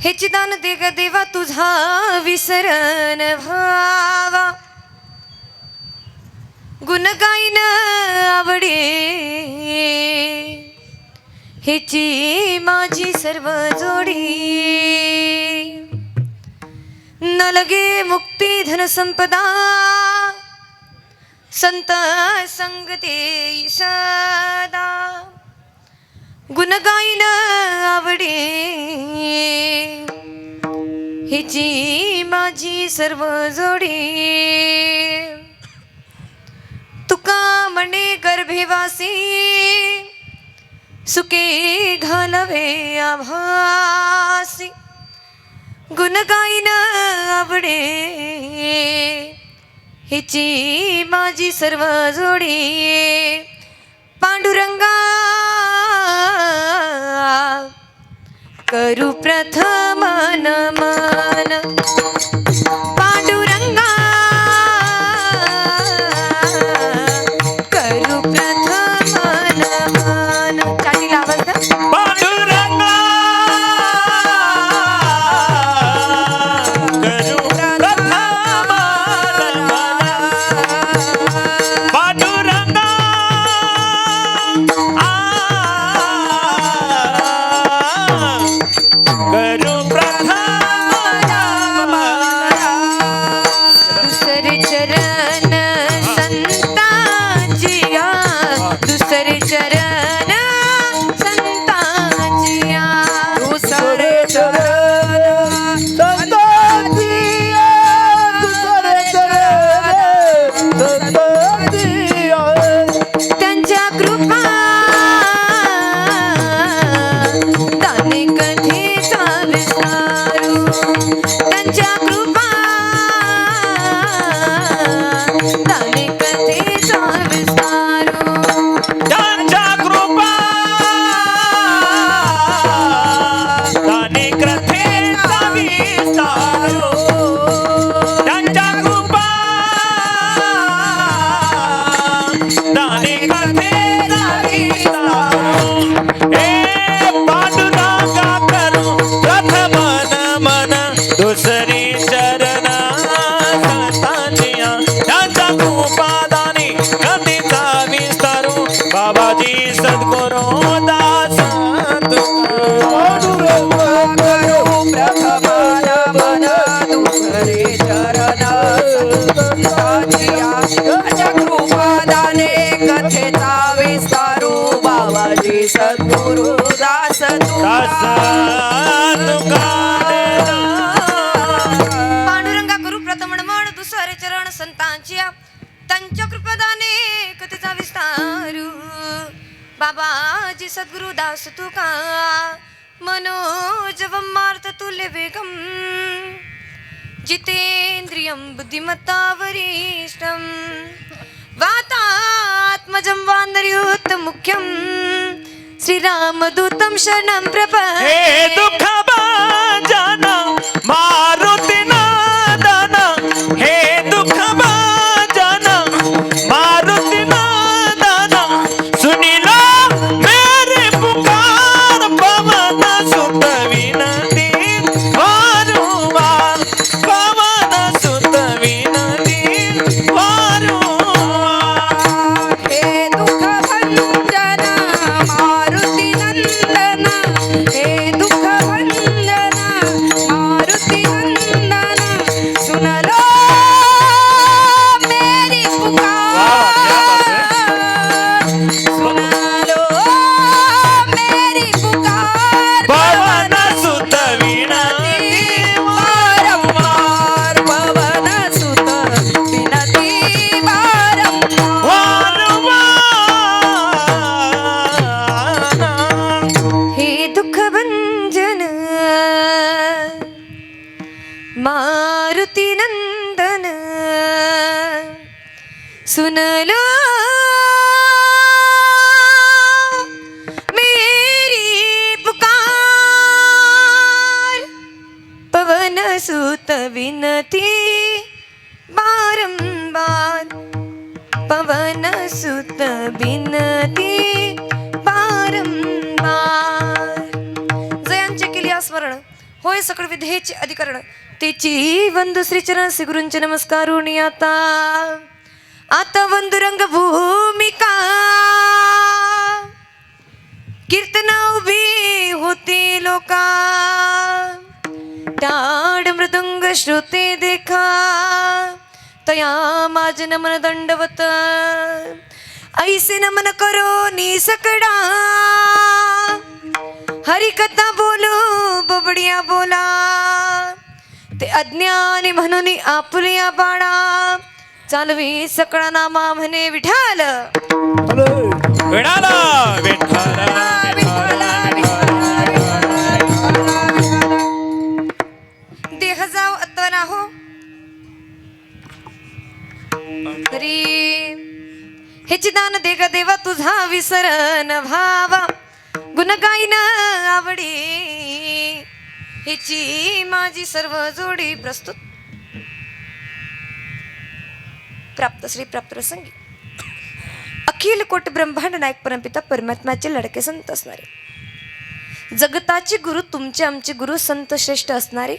हे चिदान दे ग देवा तुझा विसरण व्हावा गुण गाईन आवडे हेची माझी सर्व जोडी न लगे मुक्ती धन संपदा संत संगते सदा गुण गाईन आवडे हिची माझी सर्व जोडी तुका म्हणे गर्भेवासी सुके घालवे आभासी गुण गाईन आवडे हिची माझी सर्व जोडी पांडुरंगा करू प्रथम नमन पांडुरंगा करू प्रथम नमन चाटीला आवाज द्या पांडुरंगा करू प्रथम नमन पांडुरंगा करू प्रथम दुसरे चरण संतांचिया दुसरे चरण संतांचिया दुसरे चरण संतांचिया दुसरे चरण संतांचिया त्यांच्या कृपा दाने कधीचा विस्तारू त्यांच्या कृपा दाने कधीचा विस्तारू त्यांच्या कृपा दाने कथेचा विस्तारो त्यांच्या कृपा दाने कथेचा विस्तारो हे पांडुरंगा करू प्रथम नमन दुसरी चरण संतांचिया त्यांच्या कृपा दाने कथेचा विस्तारो बाबाजी सद्गुरु दास पांडुरंगा करू प्रथम नमन दुसरे चरण संतांचिया त्यांच्या कृपा दाने कथेचा विस्तारो बाबाजी सद्गुरु दास पांडुरंगा करू प्रथम नमन दुसरे चरण संतांचिया त्यांच्या कृपादाने कथेचा विस्तारू बाबाजी सद्गुरु दास तुका मनोजवं मार्त तुल्य वेगम जितेंद्रियं बुद्धिमत्ता वरिष्ठं वातात्मजं वानरयूतं मुख्यं श्रीरामदूतं शरणं प्रपद्ये हे दुःख भाजन मारुती नंदन हे दुःख भाजन मारुती नंदन सुनिलो मेरी पुकार पवन सुत विनती वारंवार पवन सुत विनती वारंवार हे दुःख भंजन मारुती नंदन हे दुःख भंजन मारुती नंदन सुनलो मेरी पुकार सुनलो मेरी पुकार पवन सुत विनती वारंवार पवन सुत विनती वारंवार हे दुःख भंजन मारुती नंदन सुनलो मेरी पुकार पवन सुत विनती बारंबार पवन सुत विनती बारंबार जयांचे केली स्मरण होय सकळ विधेचे अधिकरण तेची वंदु श्रीचरण श्री गुरूंचे नमस्कारून आता वंदु रंग भूमिका कीर्तन उभी होती लोका टाळ मृदुंग श्रुते देखा तया माझ नमन दंडवत ऐसे नमन करो निसकडा हरिकथा बोलू बबडिया बोला ते अज्ञानी म्हणून आपुलिया बाळा चालवी सकळा नामा म्हणे विठाल विठाला विठाला देह जाव अत्वना हो तरी हेची दान देग देवा तुझा विसरन भावा गुण गाईन आवडी हेची माझी सर्व जोडी प्रस्तुत प्राप्त श्री प्राप्त प्रसंगी अखिल कोट ब्रह्मांड नायक परमपिता परमात्म्याचे लडके संत असणारे जगताचे गुरु तुमचे आमचे गुरु संत श्रेष्ठ असणारे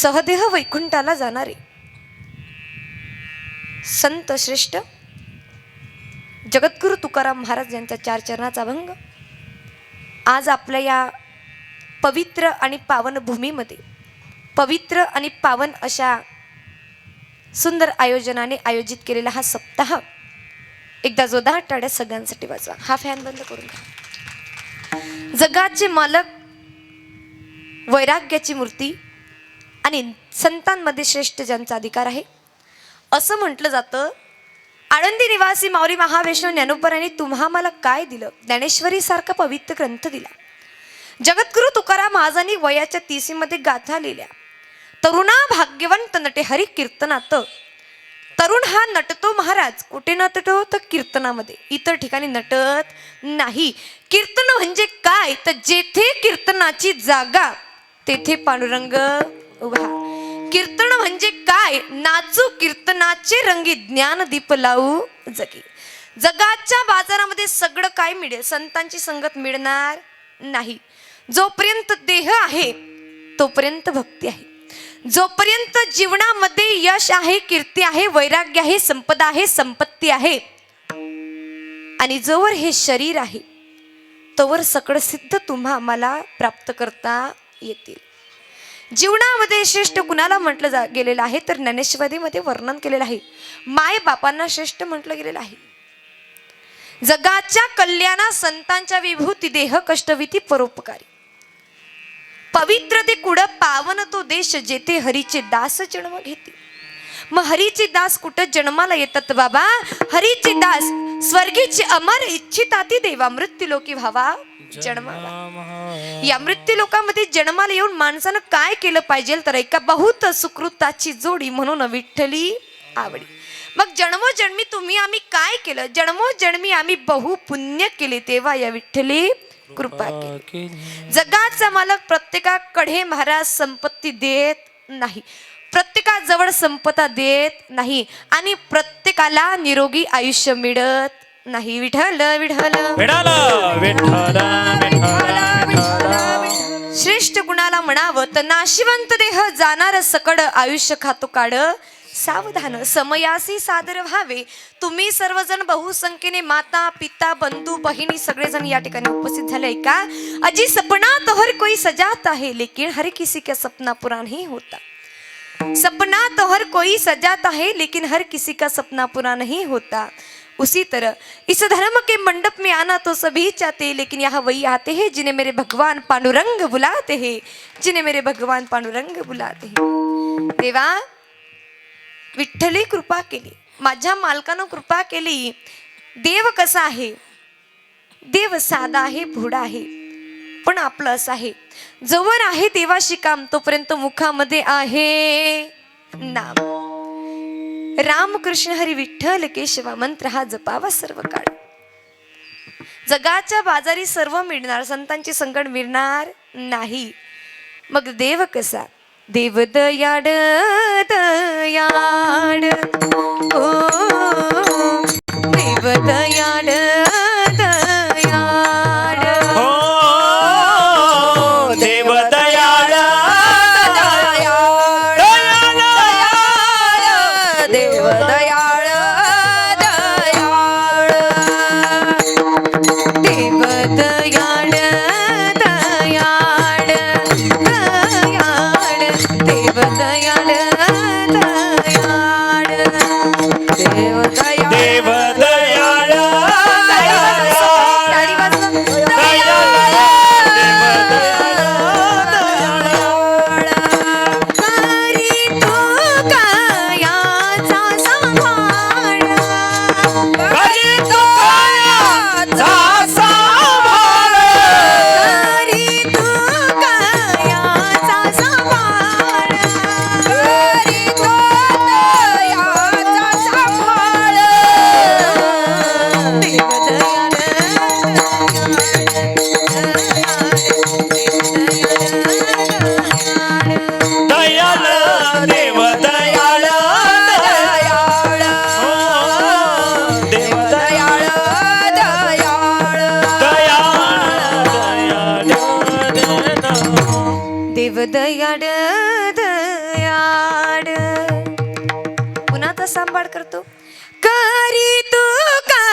सहदेह वैकुंठाला जाणारे संत श्रेष्ठ जगद्गुरु तुकाराम महाराज यांच्या 4 चरणाचा भंग आज आपल्या या पवित्र आणि पावन भूमीमध्ये पवित्र आणि पावन अशा सुंदर आयोजनाने आयोजित केलेला हा सप्ताह एकदा जोरदार टाळ्या सगळ्यांसाठी वाजवा. हा फॅन बंद करून घ्या. जगाचे मालक वैराग्याची मूर्ती आणि संतांमध्ये श्रेष्ठ ज्यांचा अधिकार आहे असं म्हटलं जातं. आळंदी निवासी माऊली महावैष्णव ज्ञानोबरांनी तुम्हा मला काय दिलं ज्ञानेश्वरी सारखा पवित्र ग्रंथ दिला. जगद्गुरु तुकाराम महाराजांनी वयाच्या 30 मध्ये गाथा लिहिल्या. तरुणा भाग्यवंत नटे हरी कीर्तनात. तरुण हा नटतो महाराज कुठे नटतो तर कीर्तनामध्ये, इतर ठिकाणी नटत नाही. कीर्तन म्हणजे काय तर जेथे कीर्तनाची जागा तेथे पांडुरंग उभा. कीर्तन म्हणजे काय नाचू कीर्तनाचे रंगी ज्ञान दीप लावू जगी. जगाच्या बाजारामध्ये सगळं काय मिळेल संतांची संगत मिळणार नाही. जोपर्यंत देह आहे तोपर्यंत भक्ती आहे. जोपर्यंत जीवनामध्ये यश आहे कीर्ती आहे वैराग्य आहे संपदा आहे संपत्ती आहे आणि जोवर हे शरीर आहे तोवर सकळ सिद्ध तुम्हा मला प्राप्त करता येतील. जीवनामध्ये श्रेष्ठ कुणाला म्हटलं गेलेलं आहे तर ज्ञानेश्वरीमध्ये वर्णन केलेलं आहे. माय बापांना श्रेष्ठ म्हटलं गेलेलं आहे. जगाच्या कल्याणा संतांच्या विभूती देह कष्टविती परोपकारी. पवित्र ते कुड पावन तो देश जेथे हरीचे दास जन्म घेते. मग हरीचे दास कुठं जन्माला येतात बाबा. हरीचे दास स्वर्गीचे अमर इच्छिताती देवा मृत्यू लोकी व्हावा जन्माला. या मृत्यू लोकांमध्ये जन्माला येऊन माणसानं काय केलं पाहिजे तर एका बहुत सुकृताची जोडी म्हणून विठ्ठली आवडी. मग जन्मोजन्मी तुम्ही आम्ही काय केलं जन्मोजन्मी आम्ही बहु पुण्य केले तेव्हा या विठ्ठली कृपा केली. जगाचा मालक प्रत्येकाकडे महाराज संपत्ती देत नाही, प्रत्येकाजवळ संपदा देत नाही आणि प्रत्येकाला निरोगी आयुष्य मिळत नाही. विठ्ठल श्रेष्ठ गुणाला म्हणावं तर नाशिवंत देह जाणार सकड आयुष्य खातो काढ सावधान. समयासी सादर व्हावे. तुम्ही सर्वजण बहुसंख्येने माता पिता बंधू बहिणी सगळेजण या ठिकाणी उपस्थित झाले का. अजी सपना तो हर कोई सजाता है लेकिन हर किसी का सपना पूरा नहीं होता. सपना तो हर कोई सजाता है लेकिन हर किसी का सपना पूरा नहीं होता. उसी तरह इस धर्म के मंडप में आना तो सभी चाहते लेकिन यहाँ वही आते हैं जिन्हें मेरे भगवान पांडुरंग बुलाते हैं, जिन्हें मेरे भगवान पांडुरंग बुलाते हैं. देवा विठ्ठली कृपा केली, माझ्या मालकानं कृपा केली. देव कसा आहे, देव साधा आहे भोडा आहे पण आपलं असं आहे जवळ आहे देवाशी काम तोपर्यंत मुखामध्ये आहे नाम. रामकृष्ण हरी विठ्ठल केशवा मंत्र हा जपावा सर्व काळ. जगाच्या बाजारी सर्व मिळणार संतांची संकट मिळणार नाही. मग देव कसा देव दयाड दयाड ओ देव दयाड दयाड हो देव दयाळ देवदयाड दयाड. पुन्हा तसा सांभाळ करतो. करी तू का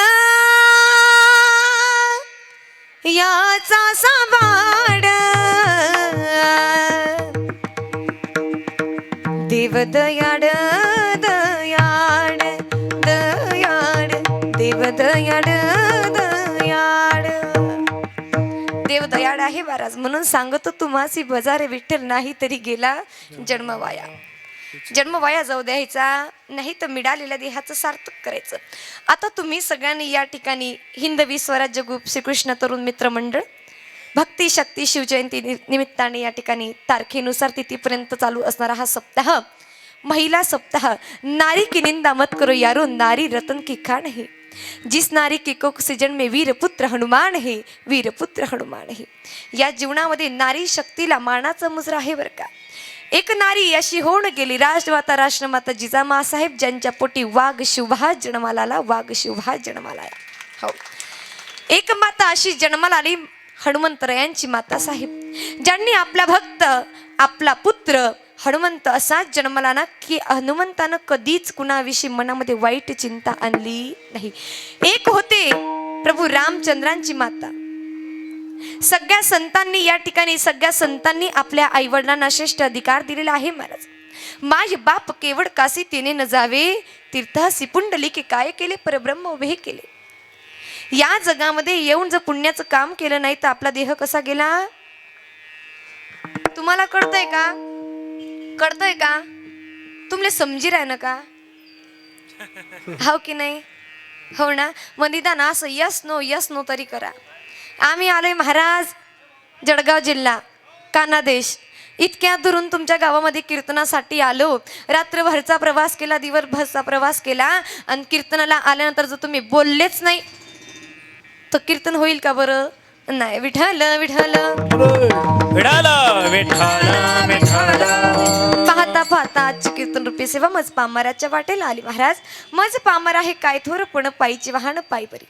याचा सांभाळ देवदयाड दयाड दयाड देवदयाड दयाड. देव दयाड आहे महाराज म्हणून सांगतो तुम्हासी बजारे विठ्ठल नाही तरी गेला जन्म वाया. जन्म वाया जाऊ द्यायचा नाही तर मिळालेल्या देहाचं सार्थक करायचं. आता तुम्ही सगळ्यांनी या ठिकाणी हिंदवी स्वराज्य ग्रुप श्रीकृष्ण तरुण मित्र मंडळ भक्ती शक्ती शिवजयंती निमित्ताने या ठिकाणी तारखेनुसार तिथीपर्यंत चालू असणारा हा सप्ताह महिला सप्ताह नारी की निंदा मत करो यारो नारी रतन की खान है. जिस नारी के कोख से जन्मे वीरपुत्र हनुमान है वीरपुत्र हनुमान है. या जीवनामध्ये नारी शक्तीला मानाचा मुजरा आहे बरं का. एक नारी अशी होऊन गेली राजमाता राष्ट्रमाता जिजामासाहेब ज्यांच्या पोटी वाघ शिवभा जन्माला वाघ शिवभा जन्माला. हो एक माता अशी जन्माला आली हनुमंतरायांची माता साहेब ज्यांनी आपला भक्त आपला पुत्र हनुमंत असाच जन्माला ना की हनुमंतानं कधीच कुणाविषयी मनामध्ये वाईट चिंता आणली नाही. एक होते प्रभू रामचंद्रांची माता. सगळ्या संतांनी या ठिकाणी सगळ्या संतांनी आपल्या आईवडिलांना श्रेष्ठ अधिकार दिलेला आहे महाराज. माझे बाप केवळ काशी तिने न जावे तीर्थासी पुंडलिके काय केले परब्रह्म उभे केले. या जगामध्ये येऊन जर पुण्याचं काम केलं नाही तर आपला देह कसा गेला तुम्हाला कळतंय का. कळतंय का तुमले समजी राह ना का. हो की नाही. हो ना मग निदान असं यस नो तरी करा. आम्ही आलोय महाराज जळगाव जिल्हा कानादेश इतक्या दुरून तुमच्या गावामध्ये कीर्तनासाठी आलो. रात्रभरचा प्रवास केला दिवसभरचा प्रवास केला आणि कीर्तनाला आल्यानंतर जर तुम्ही बोललेच नाही तर कीर्तन होईल का बरं. नाही विठ्ठल विठ्ठल विठ्ठल विठ्ठल विठ्ठल. पाहता पाहता आजची कीर्तन रूपी सेवा मज पामाराच्या वाटेला आली महाराज. मज पामर आहे काय थोर पण पायीची वाहन पायी बरी.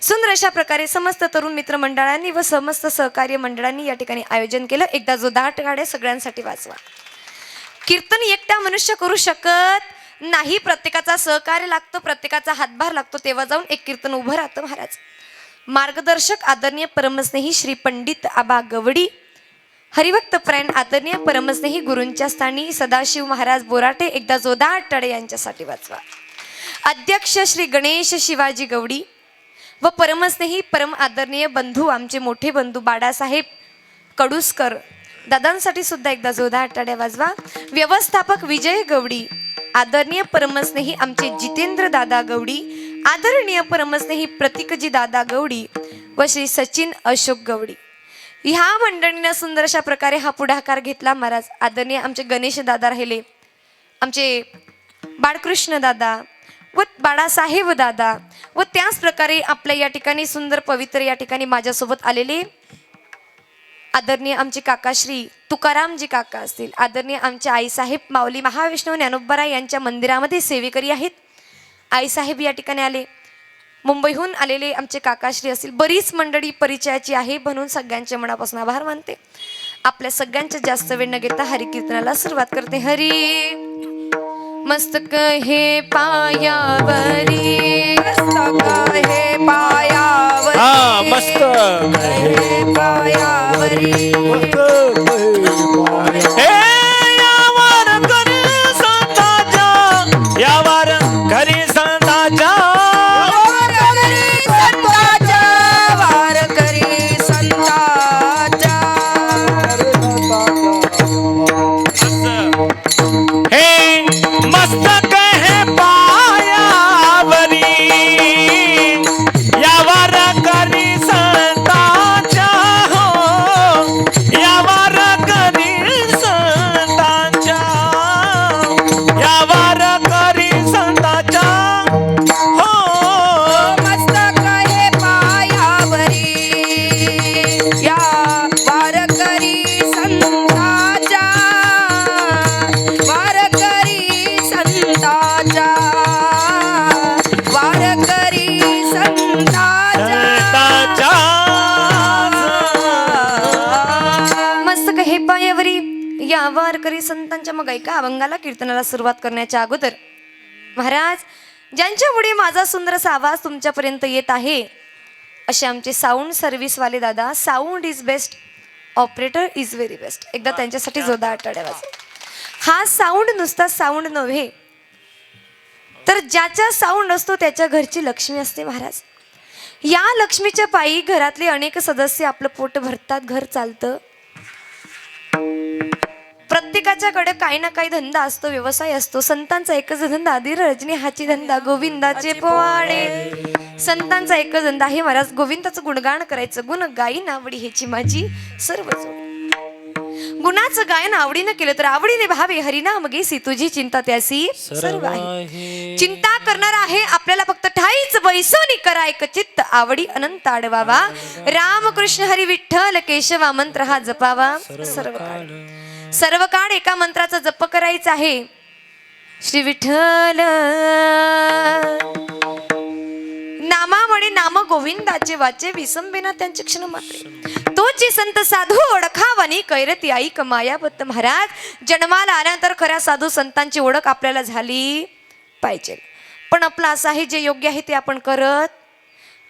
सुंदर अशा प्रकारे समस्त तरुण मित्र मंडळांनी व समस्त सहकार्य मंडळांनी या ठिकाणी आयोजन केलं. एकदा जो दाट गाड्या सगळ्यांसाठी वाचवा. कीर्तन एकटा मनुष्य करू शकत नाही. प्रत्येकाचा सहकार्य लागतो प्रत्येकाचा हातभार लागतो तेव्हा जाऊन एक कीर्तन उभं राहतं महाराज. मार्गदर्शक आदरणीय परमस्नेही श्री पंडित आबा गवडी हरिभक्त परायण आदरणीय परमस्नेही गुरूंच्या स्थानी सदाशिव महाराज बोराटे एकदा जोदाट टाळे यांच्यासाठी वाचवा. अध्यक्ष श्री गणेश शिवाजी गवडी व परमस्नेही परम आदरणीय बंधू आमचे मोठे बंधू बाळासाहेब कडुसकर दादांसाठी सुद्धा एकदा जोदाट टाळ्या वाजवा. व्यवस्थापक विजय गवडी आदरणीय परमस्नेही आमचे जितेंद्र दादा गवडी आदरणीय परमस्नेही प्रतीकजी दादा गवडी व श्री सचिन अशोक गवडी. ह्या मंडळीनं सुंदर अशा प्रकारे हा पुढाकार घेतला महाराज. आदरणीय आमचे गणेश दादा राहिले आमचे बाळकृष्ण दादा व बाळासाहेब दादा व त्याच प्रकारे आपल्या या ठिकाणी सुंदर पवित्र या ठिकाणी माझ्यासोबत आलेले आदरणीय आमचे काकाश्री तुकारामजी काका असतील. आदरणीय आमचे आईसाहेब माऊली महाविष्णू ज्ञानोबराय यांच्या मंदिरामध्ये सेवेकरी आहेत. आईसाहेब या ठिकाणी आले. मुंबईहून आलेले आमचे काकाश्री असतील. बरीच मंडळी परिचयाची आहे म्हणून सगळ्यांच्या मनापासून आभार मानते. आपल्या सगळ्यांच्या जास्त वेळ न घेता हरिकीर्तनाला सुरुवात करते. हरी मस्तक हे पायावरी मस्तक हे पायावरी हा मस्त हे पायावरी हे यावर घरी संताच्या यावर घरी संताच्या वारकरी संताच्या हे मस्तक हे पायावरी यावर घरी संताच्या हो यावर पायावरी या वारकरी संतांच्या मग ऐका अभंगाला कीर्तनाला सुरुवात करण्याच्या अगोदर महाराज, ज्यांच्यामुळे माझा सुंदरसा आवाज तुमच्यापर्यंत येत आहे असे आमचे साऊंड सर्व्हिसवाले दादा, sound is best, operator is very best. एकदा त्यांच्यासाठी जोरदार टाळ्या वाजवा. हा साऊंड नुसता साऊंड नव्हे, तर ज्याचा साऊंड असतो त्याच्या घरची लक्ष्मी असते महाराज. या लक्ष्मीच्या पायी घरातले अनेक सदस्य आपलं पोट भरतात, घर चालतं. प्रत्येकाच्याकडे काही ना काही धंदा असतो, व्यवसाय असतो. संतांचा एकच धंदा, धीर रजनी हाची धंदा, गोविंदाचे पोवाडे. संतांचा एकच धंदा आहे महाराज, गोविंदाचं गुणगान करायचं. गुण गायीन आवडी ह्याची माझी सर्व जोड. गुणाचं गायन आवडीनं केलं तर आवडीने भावे, हरिनाम घेसी तुझी चिंता त्यासी सर्व आहे. चिंता करणार आहे आपल्याला फक्त ठाईच बैसोनी करा एक चित्त, आवडी अनंत आडवावा. रामकृष्ण हरी विठ्ठल केशवा मंत्र हा जपावा सर्व काळ. सर्व काळ एका मंत्राचा जप करायचा आहे. श्री विठ्ठल नामामुळे नाम गोविंदाचे वाचे, विसंबेना त्यांचे क्षण मात्रे. तोची संत साधू ओळखावनी कैरती ऐक मायाबद्ध. महाराज, जन्माला आल्यानंतर खऱ्या साधू संतांची ओळख आपल्याला झाली पाहिजे. पण आपलं असं आहे, जे योग्य आहे ते आपण करत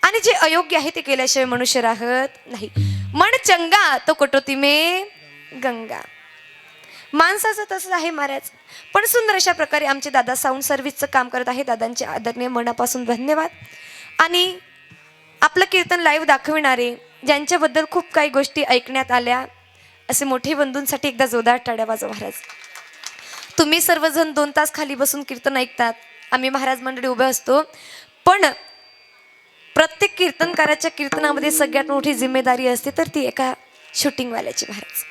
आणि जे अयोग्य आहे ते केल्याशिवाय मनुष्य राहत नाही. मन चंगा तो कटोती मे गंगा. माणसाचं तसं आहे महाराज. पण सुंदर अशा प्रकारे आमचे दादा साऊंड सर्व्हिसचं काम करत आहे. दादांचे आदरणीय मनापासून धन्यवाद. आणि आपलं कीर्तन लाईव्ह दाखविणारे, ज्यांच्याबद्दल खूप काही गोष्टी ऐकण्यात आल्या, असे मोठे बंधूंसाठी एकदा जोरदार टाळ्या वाजवा महाराज. तुम्ही सर्वजण 2 तास खाली बसून कीर्तन ऐकतात, आम्ही महाराज मंडळी उभे असतो. पण प्रत्येक कीर्तनकाराच्या कीर्तनामध्ये सगळ्यात मोठी जिम्मेदारी असते, तर ती एका शूटिंगवाल्याची महाराज.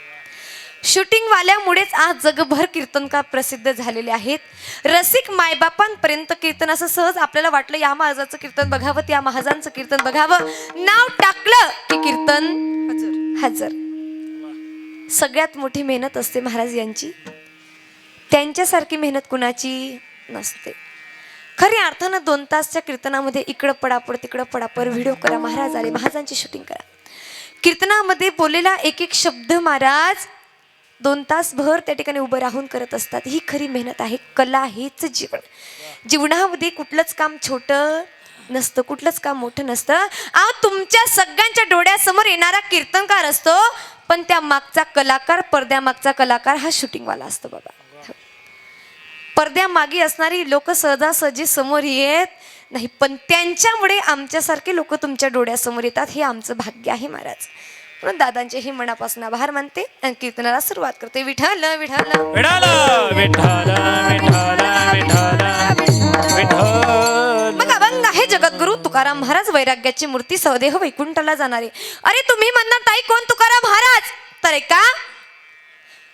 शूटिंगवाल्यामुळेच आज जगभर कीर्तनकार प्रसिद्ध झालेले आहेत. रसिक मायबापांपर्यंत कीर्तन असं सहज आपल्याला वाटलं, या महाराजाचं कीर्तन बघावं, त्या महाराजांचं कीर्तन बघावं, नाव टाकलं की कीर्तन हजर. सगळ्यात मोठी मेहनत असते महाराज यांची. त्यांच्यासारखी मेहनत कुणाची नसते. खऱ्या अर्थानं 2 तासच्या कीर्तनामध्ये इकडं पडापड तिकडं पडापड, व्हिडिओ करा, महाराज आले, महाराजांची शूटिंग करा. कीर्तनामध्ये बोललेला एक एक शब्द महाराज 2 तास भर त्या ठिकाणी उभं राहून करत असतात. ही खरी मेहनत आहे. कला हेच जीवन. जीवनामध्ये कुठलंच काम छोटं नसतं, कुठलंच काम मोठं नसतं. अहो, तुमच्या सगळ्यांच्या डोळ्यासमोर येणारा कीर्तनकार असतो, पण त्या मागचा कलाकार, पडद्यामागचा कलाकार हा शूटिंगवाला असतो बाबा. पडद्यामागे असणारी लोक सहजासहजी समोर येत नाही, पण त्यांच्यामुळे आमच्यासारखे लोक तुमच्या डोळ्यासमोर येतात. हे आमचं भाग्य आहे महाराज. म्हणून दादांचेही मनापासून आभार मानते आणि कीर्तनाला सुरुवात करते. विठ्ठल विठ्ठल विठ्ठल विठ्ठल विठ्ठल विठ्ठल. मग अभंग आहे जगद्गुरु तुकाराम महाराज, वैराग्याची मूर्ती, सदेह वैकुंठाला जाणारे. अरे तुम्ही म्हणणार ताई कोण तुकाराम महाराज? तर का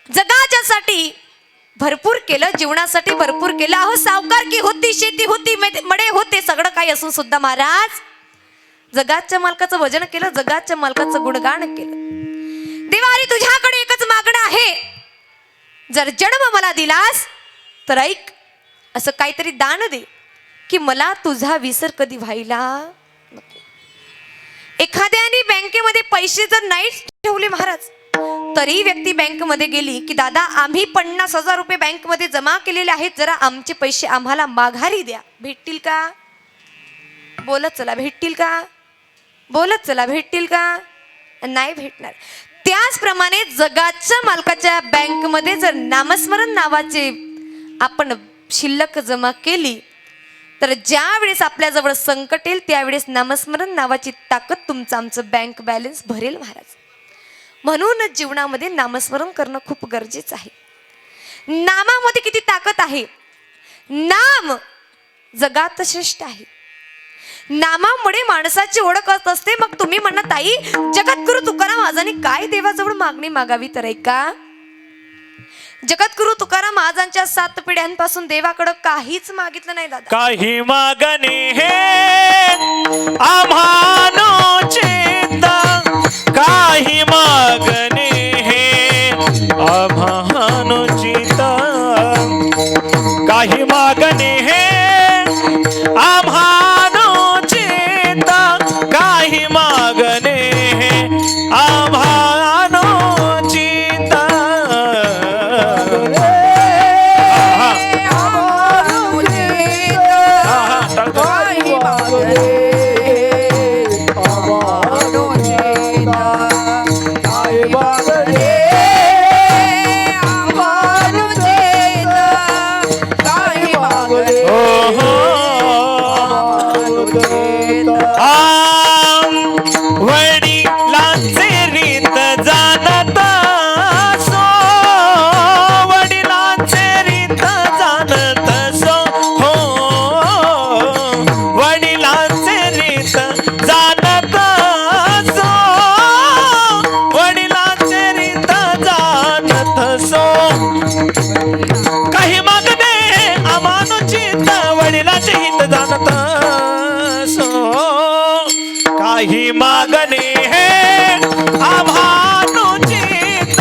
जगाच्यासाठी भरपूर केलं, जीवनासाठी भरपूर केलं. अहो, सावकारकी होती, शेती होती, मडे होते, सगळं काही असून सुद्धा महाराज जगाच्या मालकाचं वजन केलं, जगाच्या मालकाचं गुणगान केलं. देवा, अरे तुझ्याकडे एकच मागणं आहे, जर जन्म मला दिलास तर ऐक, असं काहीतरी दान दे की मला तुझा विसर कधी व्हायला नको. एखाद्याने बँकेमध्ये पैसे जर नाही ठेवले महाराज, तरी व्यक्ती बँकमध्ये गेली की दादा आम्ही 50,000 रुपये बँकमध्ये जमा केलेले आहेत, जरा आमचे पैसे आम्हाला माघारी द्या. भेटतील का? बोलत चला. भेटतील का? बोलत चला. भेटतील का? नाही भेटणार. त्याचप्रमाणे जगाच्या मालकाच्या बँकमध्ये जर नामस्मरण नावाचे आपण शिल्लक जमा केली, तर ज्या वेळेस आपल्याजवळ संकट येईल त्यावेळेस नामस्मरण नावाची ताकद तुमचं आमचं बँक बॅलन्स भरेल महाराज. म्हणूनच जीवनामध्ये नामस्मरण करणं खूप गरजेचं आहे. नामामध्ये किती ताकद आहे. नाम जगात श्रेष्ठ आहे. नामामुळे माणसाची ओळख असते. मग तुम्ही म्हणा ताई जगद्गुरु तुकाराम महाराजांनी काय देवाजवळ मागणी मागावी? तर ऐका, जगद्गुरु तुकाराम महाराजांच्या 7 पिढ्यांपासून देवाकडं काहीच मागितलं नाही दादा. काही मागणे हे आम्हानो चिंता, काही मागणे हे आम्हानो चिंता, काही मागणे हे आम्हानो चिंता, काही मागणे हे आम्हानो चिंता. काही मागणे अमानुचित वडिलाचे हित जाणत सो काही मागणे हे अमानुचित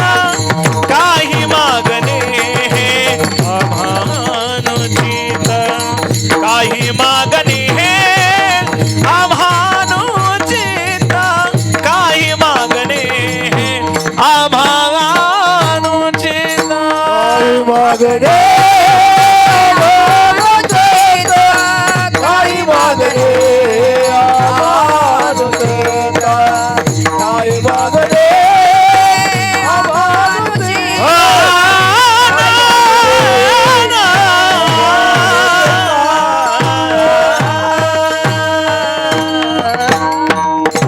काही मागणे हे अमानुचित काही मागणे हे अमानुचित काही मागणे हे अमानुचित मागणे काही मागणे काही मागणे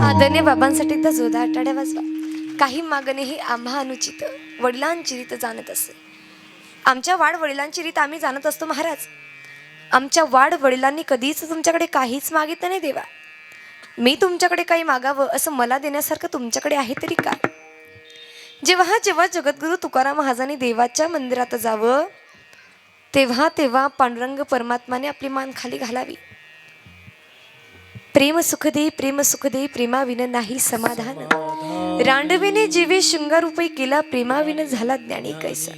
आदरणीय बाबांसाठी एकदा जोरदार टाळ्या वाजवा. काही मागणे ही आम्हा अनुचित वडिलांची रीत जाणत असे. आमच्या वाढ वडिलांची रीत आम्ही जाणत असतो महाराज. आमच्या वाढ वडिलांनी कधीच तुमच्याकडे काहीच मागितलं नाही देवा. मी तुमच्याकडे काही मागावं असं मला देण्यासारखं तुमच्याकडे आहे तरी काय. जेव्हा जेव्हा जगद्गुरु तुकाराम महाराजांनी देवाच्या मंदिरात जावं तेव्हा तेव्हा पांडुरंग परमात्माने आपली मान खाली घालावी. प्रेम सुख दे प्रेमाविन नाही समाधान. रांडवीने जीवे शृंगारूपे केला प्रेमाविन झाला ज्ञानी कैसा.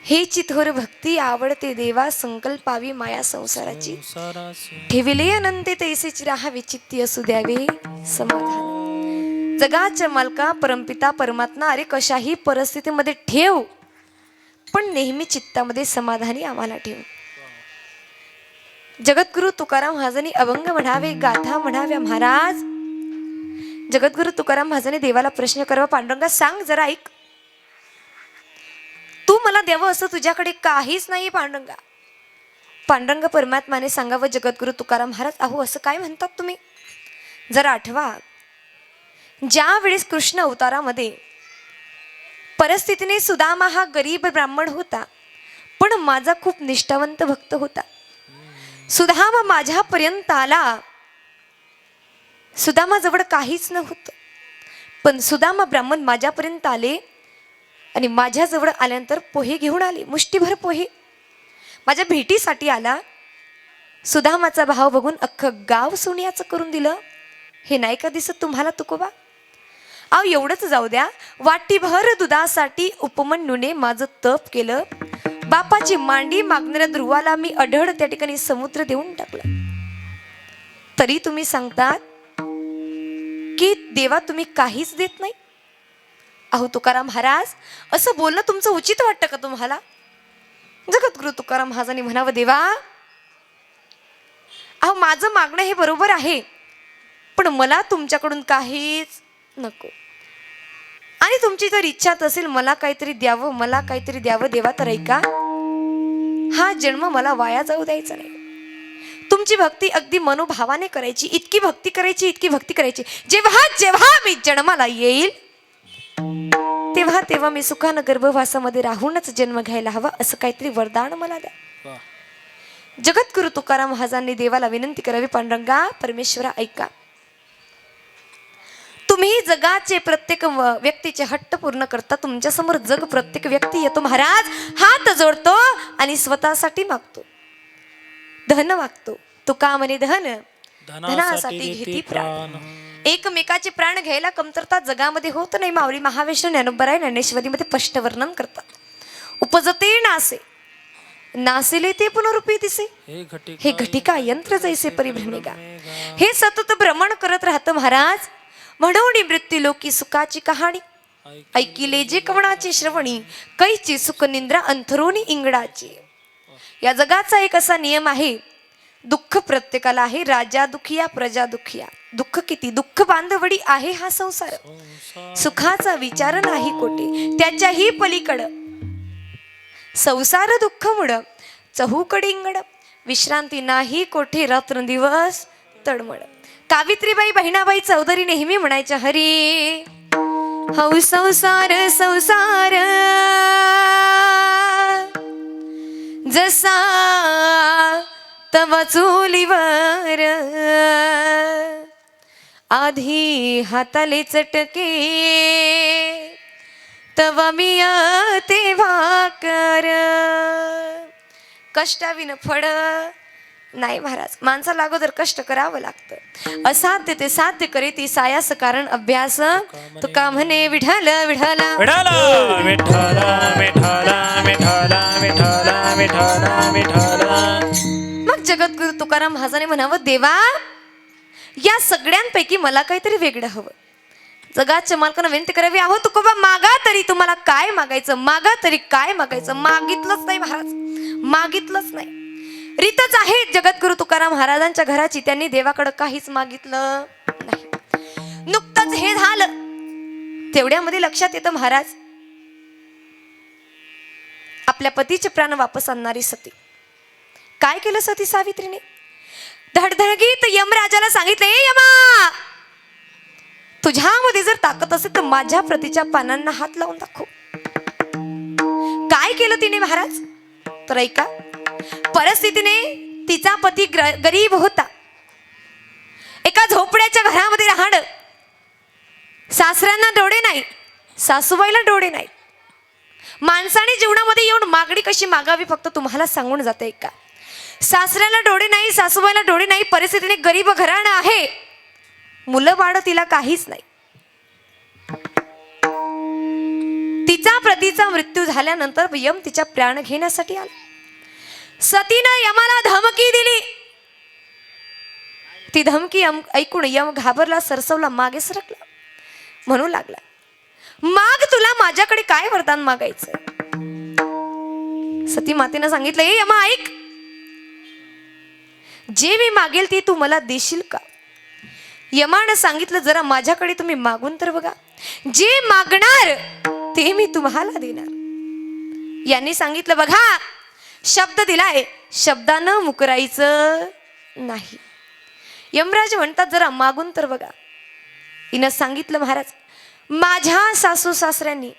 हे चिथोर भक्ती आवडते देवा संकल्पावी माया संसाराची. ठेविले अनंते तैसेची राहा विचित्ती असू द्यावे समाधान. जगाच्या मालका परमपिता परमात्मा अरे कशाही परिस्थितीमध्ये ठेव पण नेहमी चित्तामध्ये समाधानी आम्हाला ठेव. जगद्गुरु तुकाराम महाराजांनी अभंग म्हणावे गाथा म्हणाव्या महाराज. जगद्गुरु तुकाराम महाराजांनी देवाला प्रश्न करावा पांडुरंगा सांग जरा ऐक. तू मला द्यावं असं तुझ्याकडे काहीच नाही पांडुरंगा. पांडुरंग परमात्माने सांगावं जगद्गुरु तुकाराम महाराज अहो असं काय म्हणतात तुम्ही. जरा आठवा ज्या वेळेस कृष्ण अवतारामध्ये परिस्थितीने सुदामा हा गरीब ब्राह्मण होता पण माझा खूप निष्ठावंत भक्त होता. सुदामा माझ्यापर्यंत आला. सुदामा जवळ काहीच नव्हतं पण सुदामा ब्राह्मण माझ्यापर्यंत आले आणि माझ्याजवळ आल्यानंतर पोहे घेऊन आले. मुष्टीभर पोहे माझ्या भेटीसाठी आला. सुदामाचा भाव बघून अख्खं गाव सोन्याचं करून दिलं. हे नाही का दिसत तुम्हाला तुकोबा. अहो एवढंच जाऊ द्या वाटीभर दुधासाठी उपमन्यूने माझं तप केलं. बापाची मांडी मागणाऱ्या ध्रुवाला मी अढळ त्या ठिकाणी समुद्र देऊन टाकलं. तरी तुम्ही सांगतात की देवा तुम्ही काहीच देत नाही. अहो तुकाराम महाराज असं बोलणं तुमचं उचित वाटतं का तुम्हाला. जगद्गुरु तुकाराम महाराजांनी म्हणावं देवा अहो माझं मागणं हे बरोबर आहे पण मला तुमच्याकडून काहीच नको. आणि तुमची जर इच्छा असेल मला काहीतरी द्यावं देवा तर ऐका हा जन्म मला वाया जाऊ द्यायचा नाही. तुमची भक्ती अगदी मनोभावाने करायची. इतकी भक्ती करायची जेव्हा जेव्हा मी जन्माला येईल तेव्हा तेव्हा मी सुखानं गर्भवासामध्ये राहूनच जन्म घ्यायला हवा असं काहीतरी वरदान मला द्या. जगद्गुरु तुकाराम महाराजांनी देवाला विनंती करावी पांडुरंगा परमेश्वरा ऐका. तुम्ही जगाचे प्रत्येक व्यक्तीचे हट्ट पूर्ण करता. तुमच्या समोर जग प्रत्येक व्यक्ती येतो महाराज हात जोडतो आणि स्वतःसाठी मागतो. धन मागतो. तुका म्हणे धन धनासाठी घेती प्राण. एकमेकाचे प्राण घ्यायला कमतरता जगामध्ये होत नाही. माऊली महावैष्णव ज्ञानोबराय ज्ञानेश्वरीमध्ये स्पष्ट वर्णन करतात. उपजते नासे नासिले ते पुनरुपी दिसे हे घटिका यंत्र जैसे परिभ्रमेगा. हे सतत भ्रमण करत राहतं महाराज. म्हणून मृत्यू लोकी सुखाची कहाणी ऐकिले जे कवणाचे श्रवणी कैची सुख निंद्रा अंथरोनी इंगडाची. या जगाचा एक असा नियम आहे दुःख प्रत्येकाला आहे. राजा दुखिया प्रजा दुखिया. दुःख किती दुःख बांधवडी आहे हा संसार. सुखाचा विचार नाही कोटे त्याच्याही पलीकडं. संसार दुःख मुड चहूकडे इंगड. विश्रांती नाही कोठे रात्रंदिवस तडमड. कावित्रीबाई बहिणाबाई चौधरी नेहमी म्हणायच्या हरी हौ संसार संसार जसा तवा चुलीवर आधी हाताले चटके तवा मी तेव्हा कर कष्टाविन फळ नाही महाराज. माणसाला अगोदर कष्ट करावं लागतं. असाध्य ते साध्य करे ती सायास कारण अभ्यास. तुका म्हणे विठ्ठल विठ्ठल विठाला विठाला विठाला विठाला विठाला विठाला विठाला. मग जगद्गुरु तुकाराम महाराजांनी म्हणावं देवा या सगळ्यांपैकी मला काहीतरी वेगळं हवं. जगाच्या मालकानं विनंती करावी अहो तुकोबा मागा तरी तुम्हाला काय मागायचं मागा तरी काय मागायचं. मागितलंच नाही महाराज मागितलंच नाही. रीतच आहे जगद्गुरु तुकाराम महाराजांच्या घराची. त्यांनी देवाकडे काहीच मागितलं नाही. नुकतंच हे झालं तेवढ्यामध्ये लक्षात येतं महाराज आपल्या पतीचे प्राण वापस आणणारी सती. काय केलं सती सावित्रीने धडधडगीत यमराजाला सांगितले यमा तुझ्यामध्ये जर ताकद असेल तर माझ्या प्रतीच्या पानांना हात लावून दाखव. काय केलं तिने महाराज तर ऐका. परिस्थितीने तिचा पती गरीब होता. एका झोपड्याच्या घरामध्ये राहणं. सासऱ्यांना डोळे नाही सासूबाईला डोळे नाही. माणसाने जीवनामध्ये येऊन मागणी कशी मागावी फक्त तुम्हाला सांगून जाते का. सासऱ्याला डोळे नाही सासूबाईला डोळे नाही. परिस्थितीने गरीब घराणं आहे. मुलं बाळ तिला काहीच नाही. तिचा प्रतीचा मृत्यू झाल्यानंतर यम तिच्या प्राण घेण्यासाठी आला. सतीनं यमाला धमकी दिली. ती धमकी ऐकून यम घाबरला सरसवला मागे सरकला. म्हणू लागला माग तुला माझ्याकडे काय वरदान मागायचं. सती मातेनं सांगितलं ए यमा ऐक जे मी मागेल ते तू मला देशील का. यमानं सांगितलं जरा माझ्याकडे तुम्ही मागून तर बघा. जे मागणार ते मी तुम्हाला देणार. यांनी सांगितलं बघा शब्द दिलाय शब्दानं मुकरायचं नाही. यमराज म्हणतात जरा मागून तर बघा. हिनं सांगितलं महाराज माझ्या सासू सासऱ्यांनी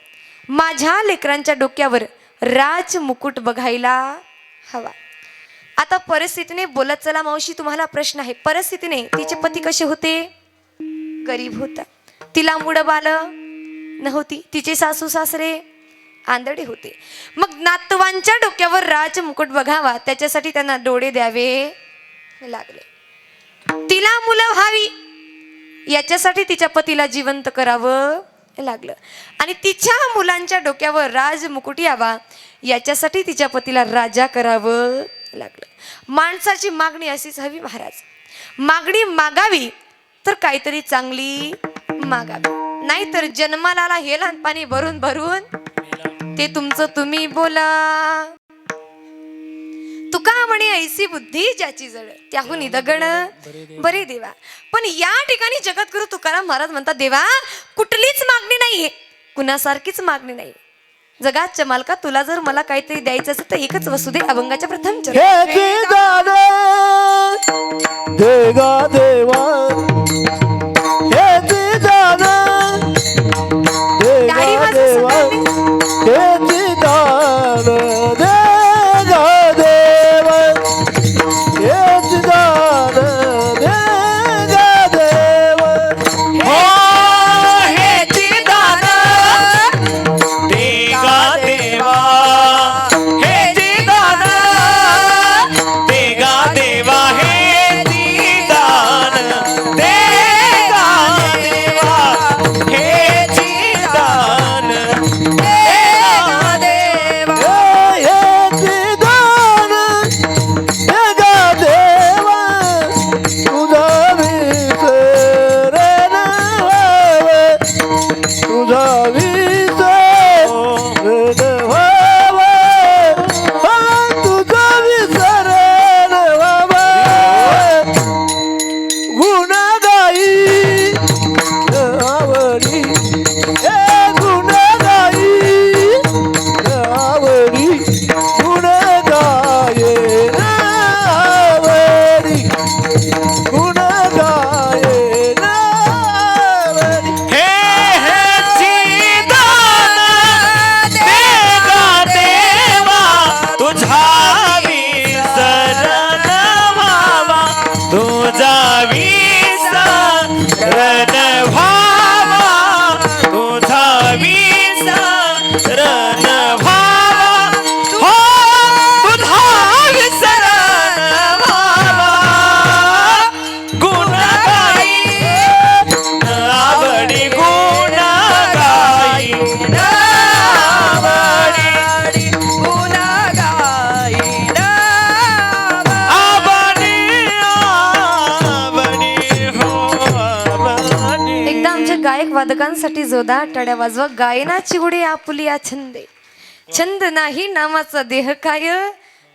माझ्या लेकरांच्या डोक्यावर राज मुकुट बघायला हवा. आता परिस्थितीने बोलत चला मावशी तुम्हाला प्रश्न आहे. परिस्थितीने तिचे पती कसे होते गरीब होता. तिला मुडं बाळ नव्हती. तिचे सासू सासरे आंधळे होते. मग नातवांच्या डोक्यावर राज मुकुट बघावा त्याच्यासाठी त्यांना डोळे द्यावे लागले. तिला मुलं व्हावी याच्यासाठी तिच्या पतीला जिवंत करावं लागलं. आणि तिच्या मुलांच्या डोक्यावर राज मुकुट यावा याच्यासाठी तिच्या पतीला राजा करावं लागलं. माणसाची मागणी अशीच हवी महाराज. मागणी मागावी तर काहीतरी चांगली मागावी. नाहीतर जन्माला हे लहान पाणी भरून भरून ते तुमचं तुम्ही बोला. तुका म्हणे ऐसी बुद्धी ज्याची जळ त्याहून दगड बरे देवा. पण या ठिकाणी जगद्गुरु तुकाराम महाराज म्हणतात देवा कुठलीच मागणी नाहीये कुणासारखीच मागणी नाही. जगाच्या मालका तुला जर मला काहीतरी द्यायचं असेल तर एकच वस्तू दे. अभंगाच्या प्रथम चरण देगा देवा गाडी वाजव सगळ्यांनी. वादकांसाठी जोरदार टाळ्या वाजवा. गायनाची गुढी आपुली या छंदे, छंद नाही नामाचा देह काय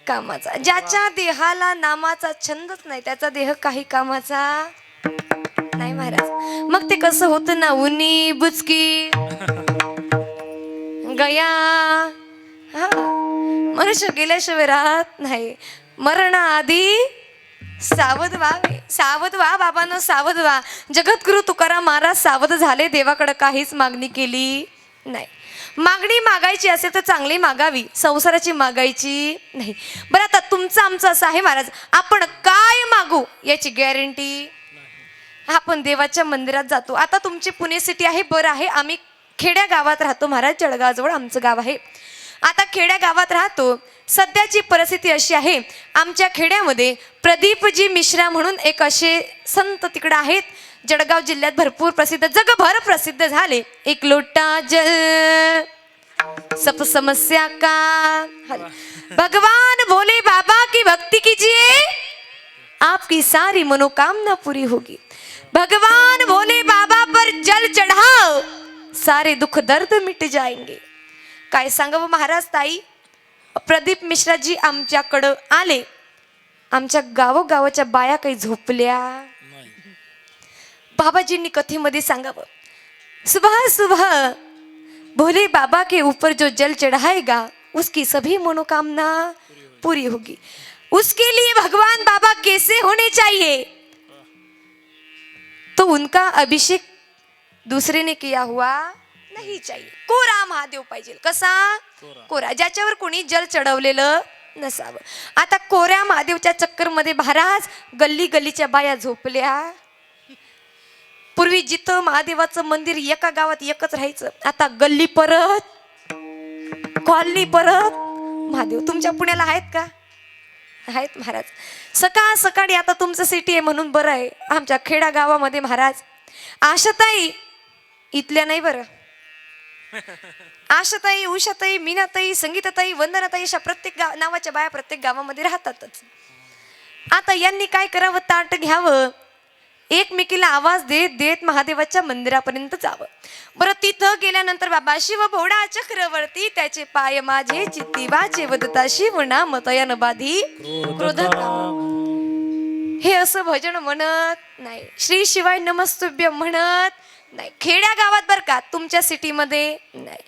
कामाचा. ज्याच्या देहाला नामाचा छंदच नाही त्याचा देह काही कामाचा नाही महाराज. मग ते कसं होतं ना, उनी बुचकी गया, हा मनुष्य गेल्याशिवाय राहत नाही. मरणाआधी सावध व्हावे. सावध व्हा बाबांनो, सावध व्हा. जगद्गुरु तुकाराम महाराज सावध झाले. देवाकडे काहीच मागणी केली नाही. मागणी मागायची असेल तर चांगली मागावी, संसाराची मागायची नाही. बरं आता तुमचं आमचं असं आहे महाराज, आपण काय मागू याची गॅरंटी. आपण देवाच्या मंदिरात जातो. आता तुमची पुणे सिटी आहे, बरं आहे. आम्ही खेड्या गावात राहतो महाराज, जळगावजवळ आमचं गाव आहे. आता खेड्या गावात राहतो. सध्याची परिस्थिती अशी आहे, आमच्या खेड्यामध्ये प्रदीपजी मिश्रा म्हणून एक असे संत तिकडे आहेत, जळगाव जिल्ह्यात भरपूर प्रसिद्ध, जगभर प्रसिद्ध झाले. एक लोटा जल सब समस्या का हल. भगवान भोले बाबा की भक्ति कीजिए, आपकी सारी मनोकामना पूरी होगी. भगवान भोले बाबा पर जल चढ़ाओ, सारे दुख दर्द मिट जाएंगे. काय सांगावं महाराज. ताई प्रदीप मिश्राजी आमच्याकडं आले. आमच्या गावोगावाच्या बाया काही झोपल्या. बाबाजींनी कथेमध्ये सांगावं, सुबह सुबह भोले बाबा के ऊपर जो जल चढ़ाएगा उसकी सभी मनोकामना पूरी होगी. उसके लिए भगवान बाबा कैसे होने चाहिए, तो उनका अभिषेक दूसरे ने किया हुआ नहीं चाहिए. कोरा महादेव पाहिजे. कसा कोरा, ज्याच्यावर कोणी जल चढवलेलं नसावं. आता कोऱ्या महादेवच्या चक्कर मध्ये महाराज गल्ली गल्लीच्या बाया झोपल्या. पूर्वी जिथं महादेवाचं मंदिर एका गावात एकच राहायचं, आता गल्ली परत, कॉलनी परत महादेव. तुमच्या पुण्याला आहेत का? आहेत महाराज. सकाळ सकाळी आता तुमचं सिटी आहे म्हणून बरं आहे. आमच्या खेडा गावामध्ये महाराज आशाताई इथल्या नाही बरं, आशाताई, उषाताई, मीनाताई, संगीताताई, वंदनाताई अशा प्रत्येक नावाच्या बाया प्रत्येक गावामध्ये राहतातच. आता यांनी काय करावं, ताट घ्यावं, एकमेकीला आवाज देत देत महादेवाच्या मंदिरापर्यंत जावं. बरं तिथं गेल्यानंतर बाबा शिव भोडा चक्रवर्ती, त्याचे पाय माझे चित्ती वाचे, वदता शिव नाम तयान बाधी क्रोध काम. हे असं भजन म्हणत नाही, श्री शिवाय नमस्तुभ्य म्हणत नाही. खेड्या गावात बरं का, तुमच्या सिटीमध्ये नाही.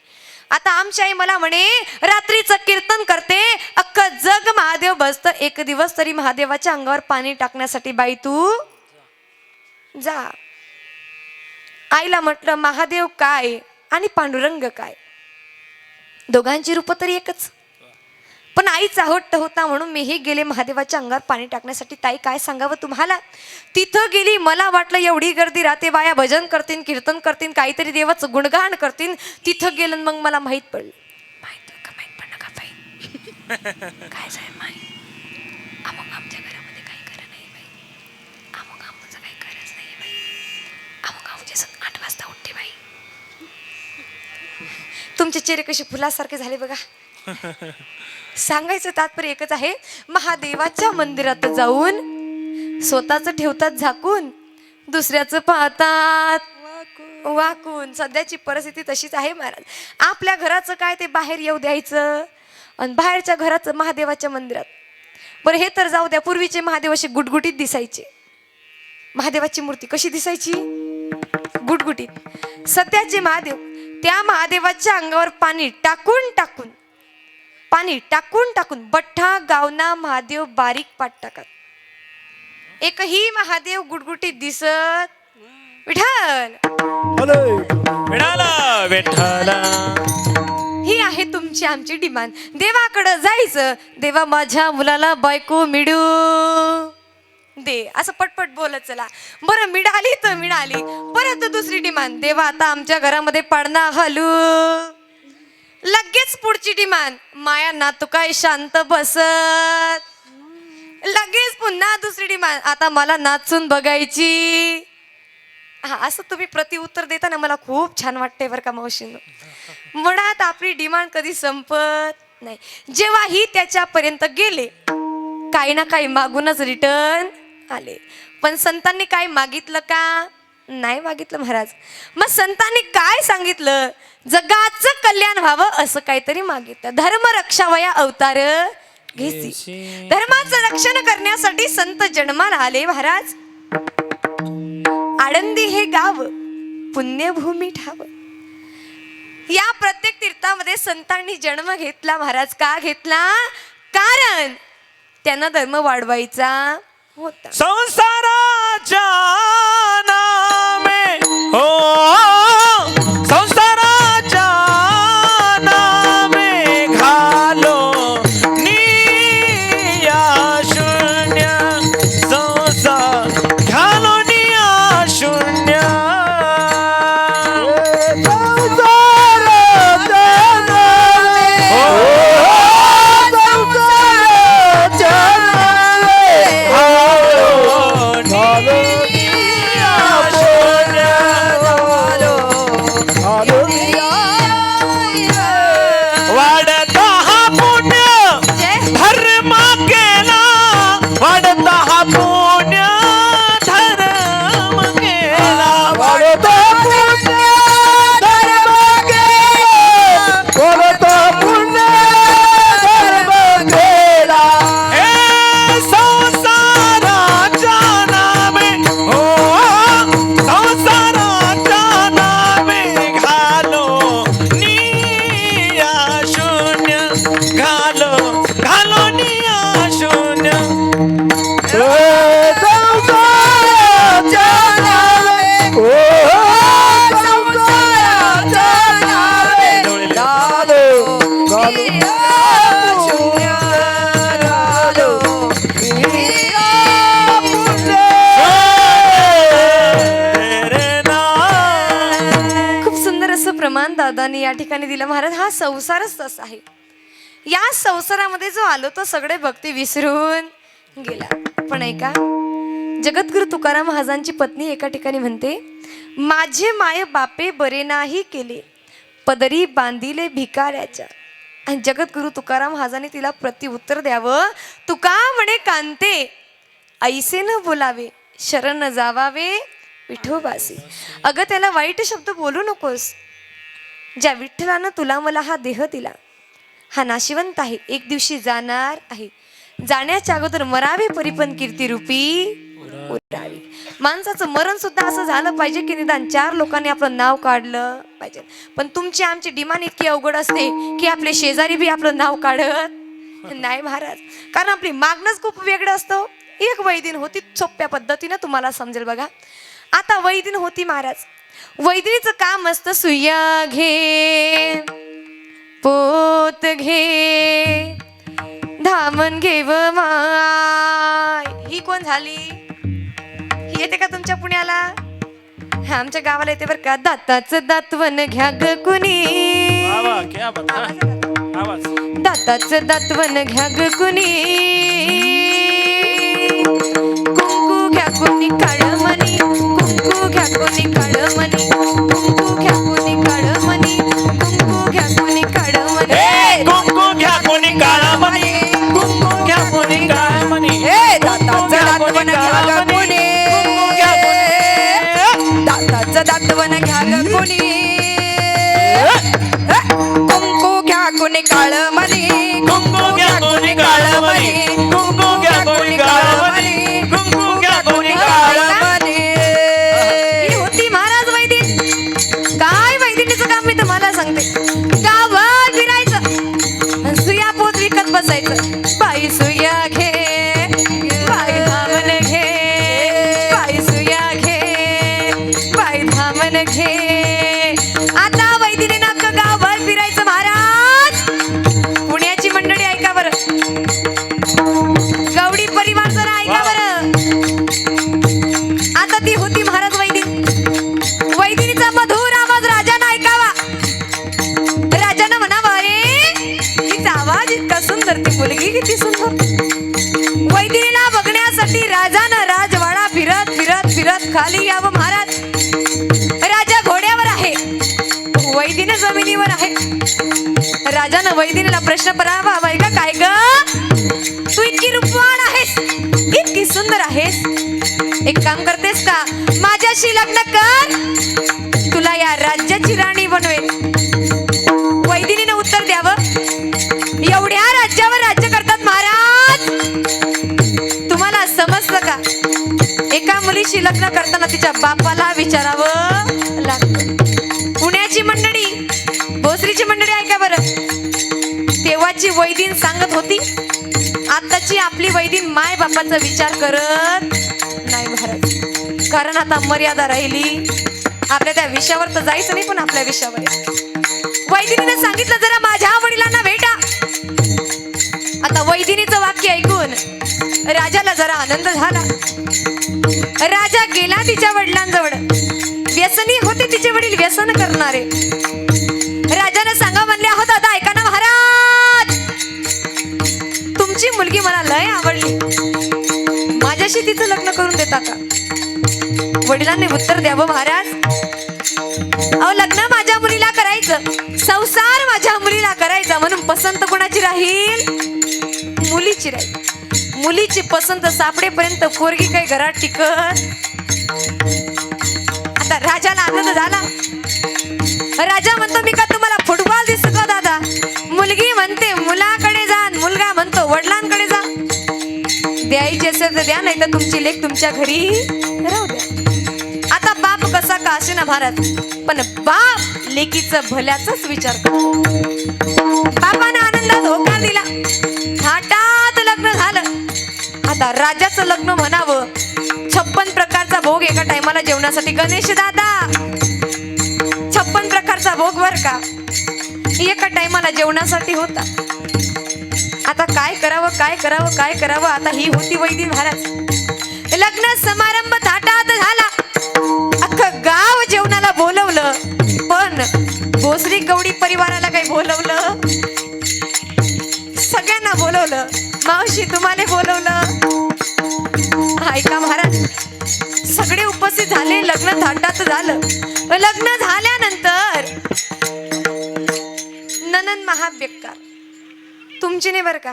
आता आमची आई मला म्हणे, रात्रीचं कीर्तन करते, अख्खं जग महादेव बसतं, एक दिवस तरी महादेवाच्या अंगावर पाणी टाकण्यासाठी बाई तू जा. आईला म्हटलं महादेव काय आणि पांडुरंग काय, दोघांची रूप तरी एकच. पण आईचा हट्ट होता म्हणून मीही गेले महादेवाच्या अंगावर पाणी टाकण्यासाठी. ताई काय सांगावं तुम्हाला, तिथं गेली, मला वाटलं एवढी गर्दी राहते, बाया भजन करतील, कीर्तन करतील, काहीतरी देवाचं गुणगान करतील. तिथं गेलं मग मला माहीत पडलं. माहीत पडलं का बाई काय साहेब माहीत, अमुक आमच्या घरामध्ये काही खरं नाही बाई, अमुक आमचं काही खरंच नाही बाई, अमुक आमच्या 8 वाजता उठते बाई. तुमचे चेहरे कसे फुलासारखे झाले बघा. सांगायचं तात्पर्य एकच आहे, महादेवाच्या मंदिरात जाऊन स्वतःच ठेवतात झाकून, दुसऱ्याचं पाहतात वाकून. सध्याची परिस्थिती तशीच आहे महाराज. आपल्या घराचं काय ते बाहेर येऊ द्यायचं आणि बाहेरच्या घराचं महादेवाच्या मंदिरात. बरं हे तर जाऊ द्या, पूर्वीचे महादेव असे गुटगुटीत दिसायचे. महादेवाची मूर्ती कशी दिसायची, गुटगुटीत. सध्याचे महादेव त्या महादेवाच्या अंगावर पाणी टाकून टाकून बठ्ठा गावना महादेव बारीक पाट टाकत. एकही महादेव गुटगुटीत दिसत. विठ्ठल विठाला विठाला. ही आहे तुमची आमची डिमांड. देवाकडं जायचं, देवा माझ्या मुलाला बायको मिळू दे, असं पटपट बोलत चला. बरं मिळाली तर मिळाली, परत दुसरी डिमांड, देवा आता आमच्या घरामध्ये पडना हलू. लगेच पुढची डिमांड, माया नातू काय शांत बसत. लगेच पुन्हा दुसरी डिमांड, आता मला नाचून बघायची. हा असं तुम्ही प्रतिउत्तर देताना मला खूप छान वाटते बरं का मावशींनो. मुळात आपली डिमांड कधी संपत नाही. जेव्हाही त्याच्यापर्यंत गेले काही ना काही मागूनच रिटर्न आले. पण संतांनी काय मागितलं का, नाही मागितलं महाराज. मग संतांनी काय सांगितलं? जगाचं कल्याण व्हावं असं काहीतरी मागितलं. धर्म रक्षावया अवतार घेसी. धर्माचं रक्षण करण्यासाठी संत जन्माला आले महाराज. आळंदी हे गाव पुण्यभूमी ठाव. या प्रत्येक तीर्थामध्ये संतांनी जन्म घेतला महाराज. का घेतला? कारण त्यांना धर्म वाढवायचा होता. संसाराच्या नामे हो संसाराच्या नामे घालो निया शून्य संसार घालो निया शून्य वाढता हा पुण्य धर्म केला वाढता हा पुण्य धर्म केला वाढता पुण्य धर्म केला वाढता पुण्य धर्म केला हे संसाराच्या नामे हो संसाराच्या नामे घालो निया शून्य घालो घालो निया शून्य खूप सुंदर असं प्रमाण दादानी या ठिकाणी दिलं महाराज. हा संसारच तसा आहे. या संसारामध्ये जो आलो तो सगळे भक्ती विसरून गेला. पण ऐका, जगद्गुरु तुकाराम महाराजांची पत्नी एका ठिकाणी म्हणते, माझे माय बापे बरे नाही केले पदरी बांधिले भिकाऱ्याच्या. आणि जगद्गुरु तुकाराम महाराजांनी तिला प्रत्युत्तर द्यावं. तुका म्हणे कांते ऐसे न बोलावे शरण जावावे विठोबासी. अगं त्याला वाईट शब्द बोलू नकोस. ज्या विठ्ठलानं तुला मला हा देह दिला हा नाशिवंत आहे, एक दिवशी जाणार आहे. जाण्याच्या अगोदर मरावे परिपण कीर्ती रूपी उरावी. माणसाचं मरण सुद्धा असं झालं पाहिजे की निदान 4 लोकांनी आपलं नाव काढलं पाहिजे. पण तुमची आमची डिमांड इतकी अवघड असते की आपले शेजारी बी आपलं नाव काढत नाही महाराज. कारण आपली मागणंच खूप वेगळं असतं. एक वैदिन होती, सोप्या पद्धतीनं तुम्हाला समजेल बघा. आता वैदिन होती महाराज. वैदिनीचं काम असतं सुया घे पोत घे धामण घेव माय. ही कोण झाली? ही येते का तुमच्या पुण्याला? हा आमच्या गावाला येते बरं का. दाताचं दातवन घ्या ग कुणी, क्या बात आवाज दाताचं दातवन घ्या ग कुणी, कुंकू घ्या कुणी काळमणी, कुंकू घ्या कुणी काळमणी, कुंकू घ्या कुणी काळमणी, कुंकू घ्या कुणी काळमणी. कुंकू घ्या कोणी काळा मणी कुंकू घ्या कोणी काळा मणी दाताचं दातवन घ्या ग कुणी, दाताचं दातवन घ्या ग कुणी, कुंकू घ्या कुणी काळमणी, कुंकू घ्या कोणी काळा मणी कुंकू घ्या कोणी काळा मणी कुंकू घ्या कोणी काळा मणी. ही होती महाराज वैदिन. काय वैदिनीचं काम मी तुम्हाला सांगते. गावात फिरायचं, सुया पोत विकत बसायचं. बाई सुया घे, बाई धामण घे, बाई सुया घे, बाई धामण घे. आता वैदिनीनं अख्खं गावभर फिरायचं महाराज. पुण्याची मंडळी ऐका बरं, गवडी परिवार जरा ऐका बरं. आता ती होती महाराज वैदिन. वैदिनीचा मधुर आवाज राजानं ऐकावा. राजानं म्हणावा, अरे तिचा आवाज इतका सुंदर, ती मुलगी किती सुंदर. वैदिनीला बघण्यासाठी राजानं राजवाडा फिरत फिरत फिरत खाली यावं महाराज. राजा घोड्यावर आहे, वैदिनी जमिनीवर आहे. राजानं वैदिनीला प्रश्न परावा, का काय ग तू इतकी रूपवान आहेस, इतकी सुंदर आहेस, एक काम करतेस का, माझ्याशी लग्न कर, तुला या राज्याची राणी बनवेल. वैदिनीने उत्तर द्यावं, एवढ्या राज्यावर राज्य करतात महाराज, तुम्हाला समजतं का? एका मुलीशी लग्न करताना तिच्या बापाला विचारावं लागतं. पुण्याची मंडळी, भोसरीची मंडळी ऐका बरं, तेव्हाची वैदिन सांगत होती, आताची आपली वैदिन माय बापाचा विचार करत नाही महाराज. कारण आता मर्यादा राहिली. आपल्या त्या विषयावर तर जायचं नाही, पण आपल्या विषयावर वैदिनीने सांगितलं, जरा माझ्या वडिलांना भेटा. आता वैदिनीचं वाक्य ऐकून राजाला जरा आनंद झाला. राजा गेला तिच्या वडिलांजवळ. व्यसनी होते तिचे वडील, व्यसन करणारे. राजाने सांगा म्हणले, आहो दादा ऐका ना महाराज, तुमची मुलगी मला लय आवडली, माझ्याशी तिचं लग्न करून देता का? वडिलांनी उत्तर द्यावं, महाराज अहो लग्न माझ्या मुलीला करायचं, संसार माझ्या मुलीला करायचा, म्हणून पसंत कोणाची राहील? मुलीची राहील. मुलीची पसंत सापडेपर्यंत पोरगी काही घरात टिकत. आता राजाला आनंद झाला. राजा म्हणतो, मी का तुम्हाला फुटबॉल दिसतो का दादा? मुलगी म्हणते मुलाकडे जा, मुलगा म्हणतो वडिलांकडे जा. द्यायची असेल तर द्या, नाही तर तुमची लेक तुमच्या घरी राहू द्या. आता बाप कसा का असे ना महाराज, पण बाप लेकीचं भल्याचाच विचार करतो. बापानं आनंदात होकार दिला, थाटात लग्न झालं. आता राजाचं लग्न म्हणावं, 56 प्रकारचा भोग एका टायमाला जेवणासाठी. गणेश दादा 56 प्रकारचा भोग बर का, एका टायमाला जेवणासाठी होता. आता काय करावं काय करावं काय करावं, आता ही होती वैदिन महाराज. लग्न समारंभ थाटात झाला, अख्खं गाव जेवणाला बोलवलं, पण भोसरी गवडी परिवाराला काही बोलवलं? सगळ्यांना बोलवलं. मावशी तुम्हाला बोलवलं? ऐका महाराज, सगळे उपस्थित झाले, लग्न थाटात झालं. लग्न झाल्यानंतर ननंद महाबेकार तुमची नाही बरं का,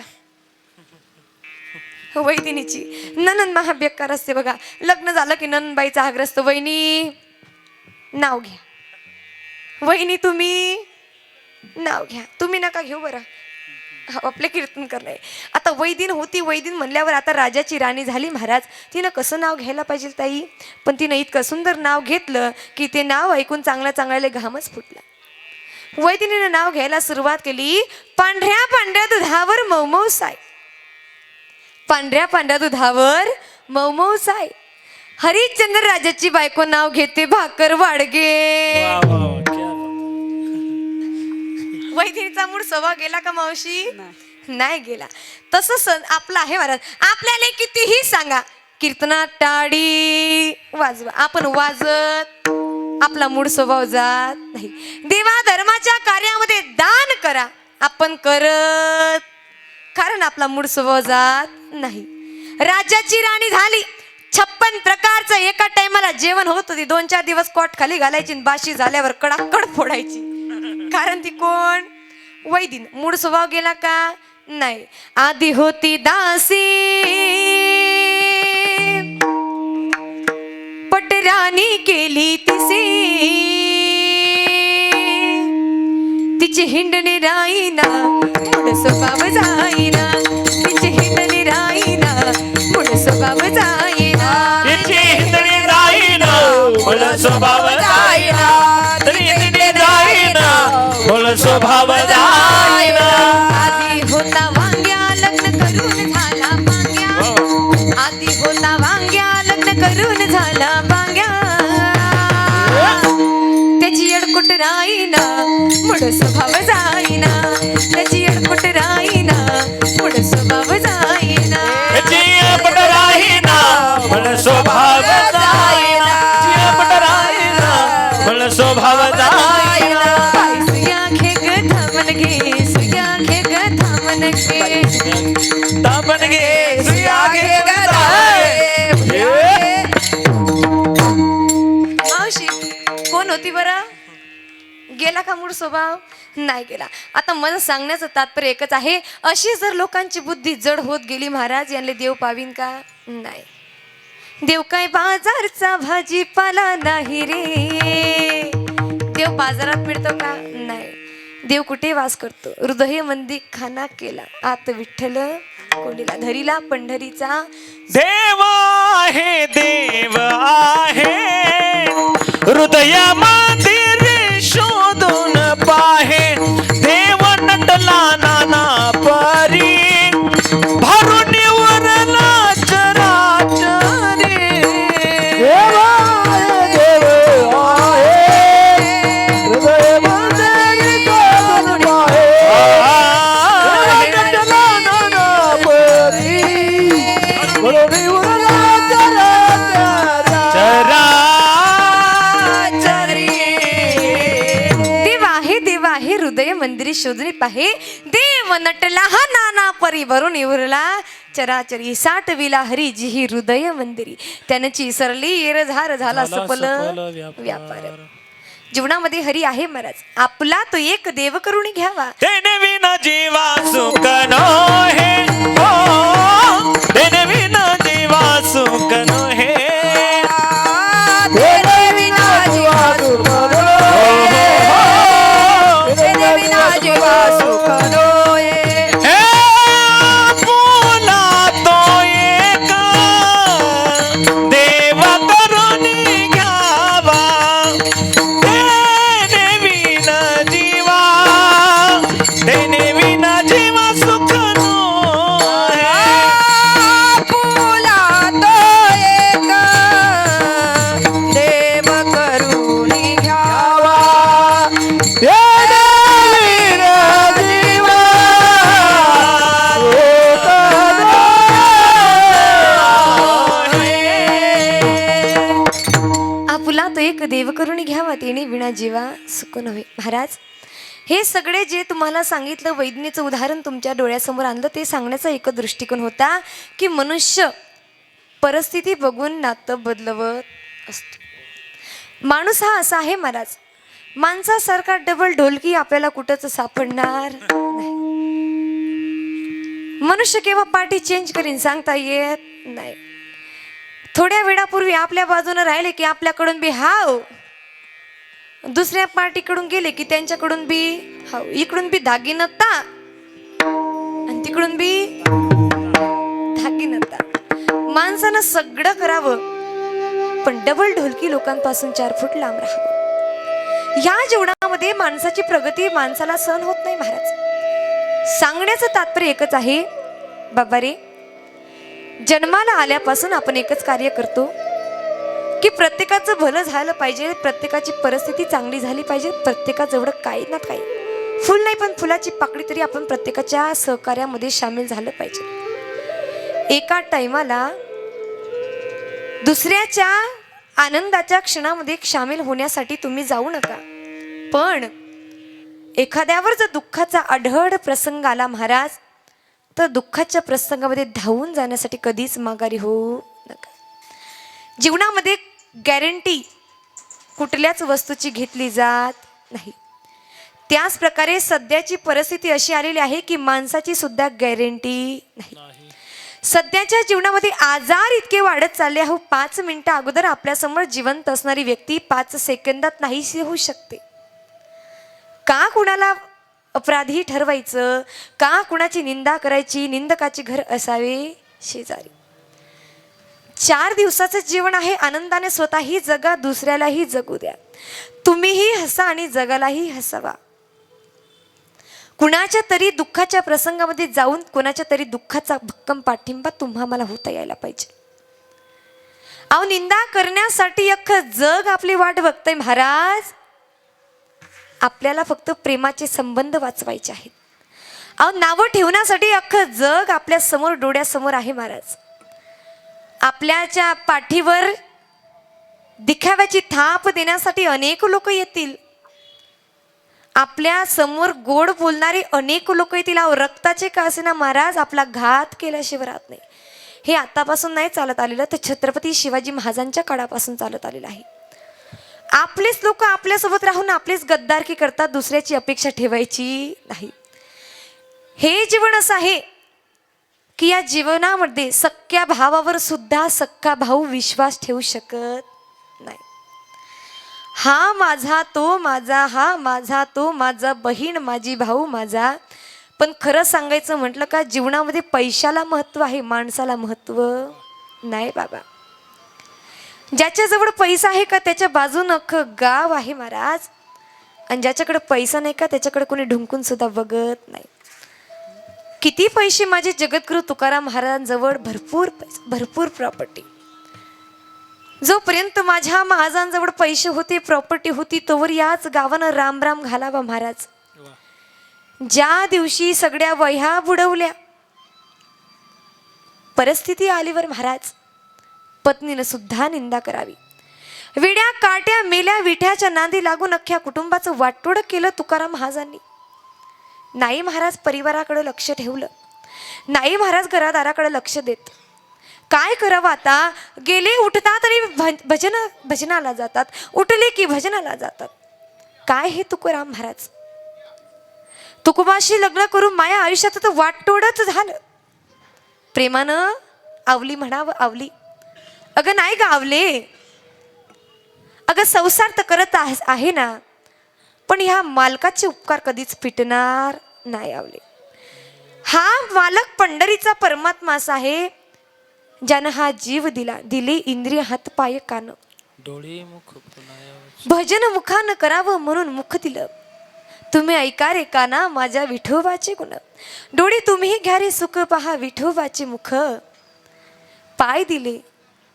वैदिनीची ननंद महाबेकार असते बघा. लग्न झालं की ननंदबाईचा आग्रह असतो, वहिनी नाव घ्या, वहिनी तुम्ही नाव घ्या, तुम्ही नका घेऊ बरं, आपले कीर्तन करणे. आता वैदिन होती, वैदिन म्हणल्यावर आता राजाची राणी झाली महाराज. तिनं कसं नाव घ्यायला पाहिजे ताई, पण तिनं इतकं सुंदर नाव घेतलं की ते नाव ऐकून चांगल्या चांगल्याला घामच फुटला. वैदिनीनं नाव घ्यायला सुरुवात केली, पांढऱ्या पांढऱ्या दुधावर मौमौ साय. पांढऱ्या पांढऱ्या दुधावर मौमौ साय. हरिश्चंद्र राजाची बायको नाव घेते भाकर वाडगे. वैदिनीचा मूळ स्वभाव गेला का मावशी? नाही गेला. तसं आपलं आहे महाराज. आपल्याला कितीही सांगा, कीर्तनात टाळी वाजवा, आपण वाजत आपला मूळ स्वभाव जात नाही. देवा धर्माच्या कार्यामध्ये दान करा, आपण करत, कारण आपला मूळ स्वभाव जात नाही. राज्याची राणी झाली, 56 प्रकारचं एका टायमाला जेवण होत होती. 2-4 दिवस कॉट खाली घालायची, बाशी झाल्यावर कडाकड फोडायची. कारण ती कोण? वैदिन. मूळ स्वभाव गेला का? नाही. आधी होती दासी, पटराणी केली तिसी, तिची हिंडणी राईना मूळ स्वभाव जाईना, तिची हिंडणी राईना मूळ स्वभाव जाईना, तिची हिंडणी राईना मूळ स्वभाव जाईना, तिची जाईना मूळ स्वभाव जाईना. आधी होता वांग्या लग्न करून झाला पांग्या, आधी होता वांग्या लग्न करून झाला पांग्या, त्याची अडकुट राईना मूळ स्वभाव जाईना, त्याची अडकुट राईना मूळ स्वभाव जाईना, त्याची अडकुट राईना मूळ स्वभाव जाईना, अडकुट राईना मूळ स्वभाव जाईना. सुया घे ग थांबन घे, सुया घे ग थांबन घे, तापन घे सुया घे मावशी कोण होती बरं? गेला का मूळ स्वभाव? नाही गेला. आता मला सांगण्याचं तात्पर्य एकच आहे, अशी जर लोकांची बुद्धी जड होत गेली महाराज, यांना देव पावीन का? नाही. देव काय बाजारचा भाजीपाला नाही रे. देव बाजारात मिळतो का? नाही. देव कुठे वास करतो? हृदय मंदी खाना केला आत विठ्ठल कोणीला धरीला पंढरीचा. देव आहे हृदया मंदिर शोधून पाहे. देव नटला नाना परी भरून वरला चराचरी. देव आहे हृदय मंदिर शोधून पाहे. नटला नाना परी भरून वरला चराचरी. देव आहे हृदय मंदिरी शोधणी पाहे. देव नटला हा नाना परी भरून इवरला चराचरी. साठविला हरी जी ही हृदय मंदिरी त्यानची सरली येर झार झाला सफल व्यापार. जीवनामध्ये हरी आहे महाराज. आपला तो एक देव करून घ्यावा. तेने विना जीवा सुख नोहे. हो तेने विना जीवा सुख नोहे. तेरे बिना जीवा सुख नोहे. तेरे बिना जीवा सुख नोहे. हे पुला तो एक देव करून घ्यावा. तेने विना जीवा सुख नोहे. फुला तो एक देव करून घ्यावा. तेरे बिना जीवा आपुला तो एक देव करून घ्यावा तेने विना जीवा सुख नव्हे. महाराज हे सगळे जे तुम्हाला सांगितलं वैज्ञानिकचं उदाहरण तुमच्या डोळ्यासमोर आणलं ते सांगण्याचा एक दृष्टिकोन होता की मनुष्य परिस्थिती बघून नातं बदलवत असतो. माणूस हा असा आहे महाराज. माणसासारखा डबल ढोलकी आपल्याला कुठंच सापडणार नाही. मनुष्य केव्हा पार्टी चेंज करीन सांगता येत नाही. थोड्या वेळापूर्वी आपल्या बाजूने राहिले की आपल्याकडून बी हाव, दुसऱ्या पार्टीकडून गेले की त्यांच्याकडून बी हाव, इकडून बी धागिनता आणि तिकडून बी धागिनता. माणसानं सगळं करावं पण डबल ढोलकी लोकांपासून 4 फूट लांब राहावं. या जीवनामध्ये माणसाची प्रगती माणसाला सहन होत नाही महाराज. सांगण्याचं तात्पर्य एकच आहे बाबा रे, जन्माला आल्यापासून आपण एकच कार्य करतो की प्रत्येकाचं भलं झालं पाहिजे, प्रत्येकाची परिस्थिती चांगली झाली पाहिजे, प्रत्येकाजवळ काही ना काही फुल नाही पण फुलाची पाकळी तरी आपण प्रत्येकाच्या सहकार्यामध्ये सामील झालं पाहिजे. एका टाइमाला दुसऱ्याच्या आनंदाच्या क्षणामध्ये सामील होण्यासाठी तुम्ही जाऊ नका. पण एखाद्यावर जर दुःखाचा आढळ प्रसंग आला महाराज तर दुःखाच्या प्रसंगामध्ये धावून जाण्यासाठी कधीच माघारी होऊ नका. जीवनामध्ये गॅरंटी कुठल्याच वस्तूची घेतली जात नाही. त्याच प्रकारे सध्याची परिस्थिती अशी आलेली आहे की माणसाची सुद्धा गॅरंटी नाही. सध्याच्या जीवनामध्ये आजार इतके वाढत चालले आहे. 5 मिनिटं अगोदर आपल्यासमोर जिवंत असणारी व्यक्ती 5 सेकंदात नाहीशी होऊ शकते. का कुणाला अपराधी ठरवायचं, का कुणाची निंदा करायची, निंदकाचे घर असावे शेजारी. 4 दिवसाचं जीवन आहे. आनंदाने स्वतःही जगा, दुसऱ्यालाही जगू द्या. तुम्हीही हसा आणि जगालाही हसावा. कुणाच्या तरी दुःखाच्या प्रसंगामध्ये जाऊन कोणाच्या तरी दुःखाचा भक्कम पाठिंबा तुम्हा मला होता यायला पाहिजे. अहो निंदा करण्यासाठी अख्खं जग आपली वाट बघतंय महाराज. आपल्याला फक्त प्रेमाचे संबंध वाचवायचे आहेत. अहो नावं ठेवण्यासाठी अख्खं जग आपल्या समोर डोळ्यासमोर आहे महाराज. आपल्याच्या पाठीवर दिखाव्याची थाप देण्यासाठी अनेक लोक येतील. आपल्या समोर गोड बोलणारे अनेक लोक येतील. अहो रक्ताचे का असेना महाराज आपला घात केल्याशिवाय राहत नाही. हे आतापासून नाही चालत आलेलं, तर छत्रपती शिवाजी महाराजांच्या काळापासून चालत आलेलं आहे. आपलेच लोक आपल्यासोबत राहून आपलेच गद्दारकी करतात, दुसऱ्याची अपेक्षा ठेवायची नाही. हे जीवन असं आहे की या जीवनामध्ये सख्या भावावर सुद्धा सख्खा भाऊ विश्वास ठेवू शकत नाही. हा माझा तो माझा, हा माझा तो माझा, बहीण माझी भाऊ माझा. पण खरं सांगायचं म्हटलं का जीवनामध्ये पैशाला महत्त्व आहे, माणसाला महत्त्व नाही बाबा. ज्याच्याजवळ पैसा आहे का त्याच्या बाजूनं अख्खं गाव आहे महाराज. आणि ज्याच्याकडे पैसा नाही का त्याच्याकडे कोणी ढुंकून सुद्धा बघत नाही. किती पैसे माझे जगद्गुरु तुकाराम महाराजांजवळ, भरपूर पैसे, भरपूर प्रॉपर्टी. जोपर्यंत माझ्या महाराजांजवळ पैसे होते, प्रॉपर्टी होती, तोवर याच गावानं राम राम घालावा महाराज. ज्या दिवशी सगळ्या वह्या बुडवल्या, परिस्थिती आलीवर महाराज पत्नीनं सुद्धा निंदा करावी. विड्या काट्या मेल्या विठ्याच्या नांदी लागून अख्ख्या कुटुंबाचं वाटोळं केलं तुकाराम महाराजांनी. नाही महाराज परिवाराकडे लक्ष ठेवलं, नाही महाराज घरादाराकडे लक्ष देत. काय करावं आता. गेले उठतात आणि भजनाला जातात, उठले की भजनाला जातात. काय हे तुकाराम महाराज. तुकोबाशी लग्न करून माझ्या आयुष्यात तर वाटोळच झालं. प्रेमानं आवली म्हणावं आवली. अगं नाही ग आवले, अगं संसार तर करत आहे ना, पण ह्या मालकाचे उपकार कधीच फिटणार नाही आवले. हा मालक पंढरीचा परमात्मा असा आहे ज्यानं हा जीव दिला, दिले इंद्रिय हात पाय कान, डोळे मुख भजन मुखानं करावं म्हणून मुख दिलं. तुम्ही ऐका रे काना माझ्या विठोबाचे गुण, डोळे तुम्ही घ्या रे सुख पहा विठोबाचे मुख. पाय दिले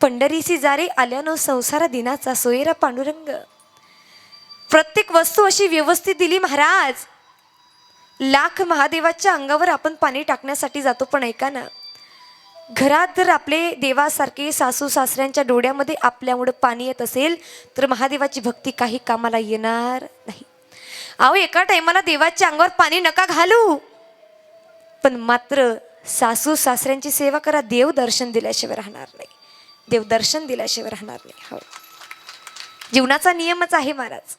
पंढरीसी जारे आल्यानं संसार दिनाचा सोयरा पांडुरंग. प्रत्येक वस्तू अशी व्यवस्थित दिली महाराज. लाख महादेवाच्या अंगावर आपण पाणी टाकण्यासाठी जातो, पण ऐका ना, घरात जर आपले देवासारखे सासू सासऱ्यांच्या डोळ्यामध्ये आपल्यामुळे पाणी येत असेल तर महादेवाची भक्ती काही कामाला येणार नाही. अहो एका टायमाला देवाच्या अंगावर पाणी नका घालू, पण मात्र सासू सासऱ्यांची सेवा करा. देव दर्शन दिल्याशिवाय राहणार नाही, देव दर्शन दिल्याशिवाय राहणार नाही. हो, जीवनाचा नियमच आहे महाराज.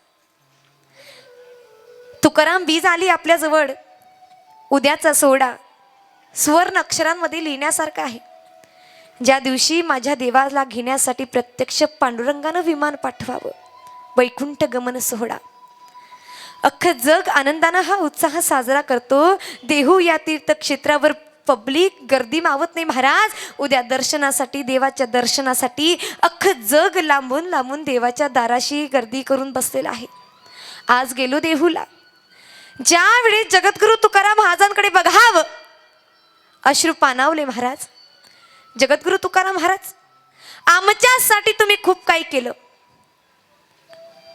तुकाराम बीज आली आपल्याजवळ, उद्याचा सोहळा सुवर्ण अक्षरांमध्ये लिहिण्यासारखा आहे. ज्या दिवशी माझ्या देवाला घेण्यासाठी प्रत्यक्ष पांडुरंगानं विमान पाठवावं, वैकुंठ गमन सोहळा. अख्खं जग आनंदानं हा उत्साह साजरा करतो. देहू या तीर्थक्षेत्रावर पब्लिक गर्दी मावत नाही महाराज. उद्या दर्शनासाठी, देवाच्या दर्शनासाठी अख्खं जग लांबून लांबून देवाच्या दाराशी गर्दी करून बसलेलं आहे. आज गेलो देहूला. ज्यावेळी जगद्गुरु तुकाराम महाराजांकडे बघावं अश्रू पाणावले महाराज. जगद्गुरु तुकाराम महाराज, आमच्यासाठी तुम्ही खूप काही केलं,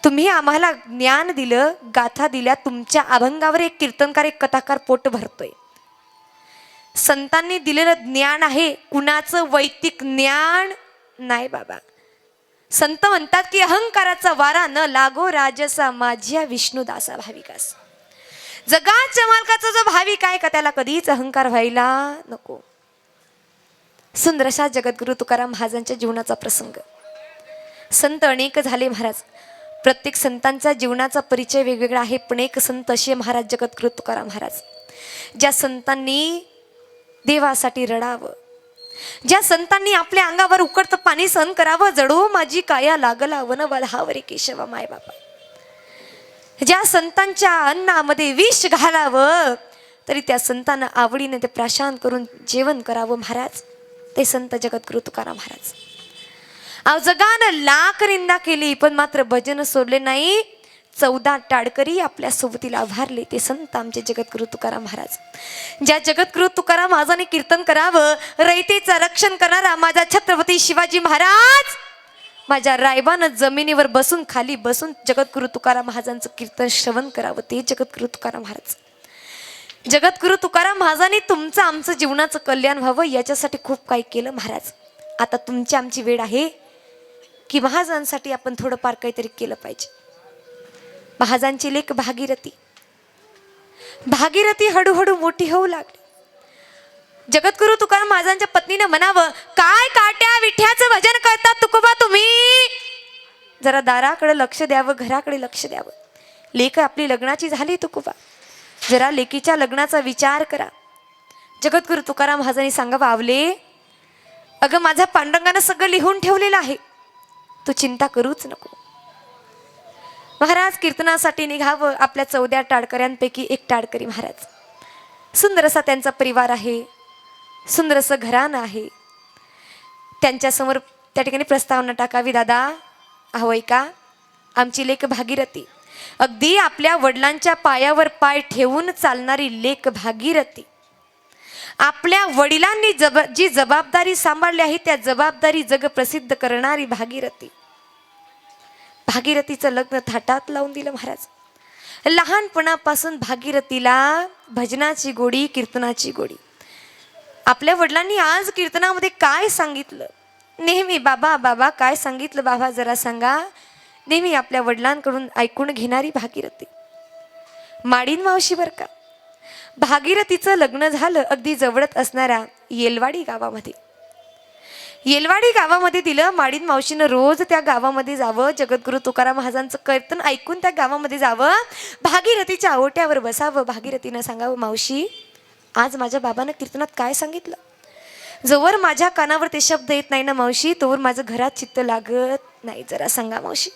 तुम्ही आम्हाला ज्ञान दिलं, गाथा दिल्या. तुमच्या अभंगावर एक कीर्तनकार, एक कथाकार पोट भरतोय. संतांनी दिलेलं ज्ञान आहे, कुणाचं वैयक्तिक ज्ञान नाही बाबा. संत म्हणतात की अहंकाराचा वारा न लागो राजसा माझ्या विष्णुदासा भाविकास. जगाच्या मालकाचा जो भाविक आहे का त्याला कधीच अहंकार व्हायला नको. सुंदरशा जगद्गुरु तुकाराम महाराजांच्या जीवनाचा प्रसंग. संत अनेक झाले महाराज. प्रत्येक संतांचा जीवनाचा परिचय वेगवेगळा आहे, पण एक संत असे महाराज जगद्गुरु तुकाराम महाराज, ज्या संतांनी देवासाठी रडावं, ज्या संतांनी आपल्या अंगावर उकडतं पाणी सहन करावं, जडो माझी काया लागला वन वधावरी केशवा माय बापा. ज्या संतांच्या अन्नामध्ये विष घालावं तरी त्या संतांना आवडीने ते प्राशन करून जेवण करावं महाराज, ते संत जगद्गुरु तुकाराम महाराज. अहो जगानं लाख निंदा केली पण मात्र भजन सोडले नाही. 14 टाळकरी आपल्या सोबतीला उभारले, ते संत आमचे जगद्गुरु तुकाराम महाराज. ज्या जगद्गुरु तुकाराम महाराजांनी कीर्तन करावं, रयतेचं रक्षण करणारा माझा छत्रपती शिवाजी महाराज, माझ्या रायबानं जमिनीवर बसून, खाली बसून जगद्गुरु तुकाराम महाराजांचं कीर्तन श्रवण करावं, ते जगद्गुरु तुकाराम महाराज. जगद्गुरु तुकाराम महाराजांनी तुमचं आमचं जीवनाचं कल्याण व्हावं याच्यासाठी खूप काही केलं महाराज. आता तुमची आमची वेळ आहे की महाराजांसाठी आपण थोडंफार काहीतरी केलं पाहिजे. महाराजांची लेक भागीरथी, भागीरथी हळूहळू मोठी होऊ लागली. जगद्गुरु तुकाराम महाराजांच्या पत्नीने म्हणावं, काय काट्या विठ्याचं भजन करतात तुकोबा तुम्ही, जरा दाराकडे लक्ष द्यावं, घराकडे लक्ष द्यावं. लेक आपली लग्नाची झाली तुकोबा, जरा लेकीच्या लग्नाचा विचार करा. जगद्गुरु तुकाराम महाराजांनी सांगा बावले, अगं माझ्या पांडुरंगानं सगळं लिहून ठेवलेलं आहे, तू चिंता करूच नको. महाराज कीर्तनासाठी निघावं. आपल्या 14 टाळकऱ्यांपैकी एक टाळकरी महाराज, सुंदर असा त्यांचा परिवार आहे, सुंदर असं घराणं आहे. त्यांच्यासमोर त्या ठिकाणी प्रस्तावना टाकावी. दादा अहो ऐका, आमची लेक भागीरथी, अगदी आपल्या वडिलांच्या पायावर पाय ठेवून चालणारी लेक भागीरथी, आपल्या वडिलांनी जी जबाबदारी सांभाळली आहे त्या जबाबदारी जग प्रसिद्ध करणारी भागीरथी. भागीरथीचं लग्न थाटात लावून दिलं महाराज. लहानपणापासून भागीरथीला भजनाची गोडी, कीर्तनाची गोडी. आपल्या वडिलांनी आज कीर्तनामध्ये काय सांगितलं, नेहमी बाबा बाबा काय सांगितलं बाबा जरा सांगा, नेहमी आपल्या वडिलांकडून ऐकून घेणारी भागीरथी. माडीन मावशी बर का, भागीरथीचं लग्न झालं अगदी जवळच असणाऱ्या येलवाडी गावामध्ये. येलवाडी गावामध्ये दिलं. माडीन मावशीनं रोज त्या गावामध्ये जावं, जगद्गुरु तुकाराम महाराजांचं कीर्तन ऐकून त्या गावामध्ये जावं, भागीरथीच्या ओट्यावर बसावं. भागीरथीनं सांगावं, मावशी आज माझ्या बाबानं कीर्तनात काय सांगितलं, जोवर माझ्या कानावर ते शब्द येत नाही ना मावशी, तोवर माझं घरात चित्त लागत नाही, जरा सांगा मावशी.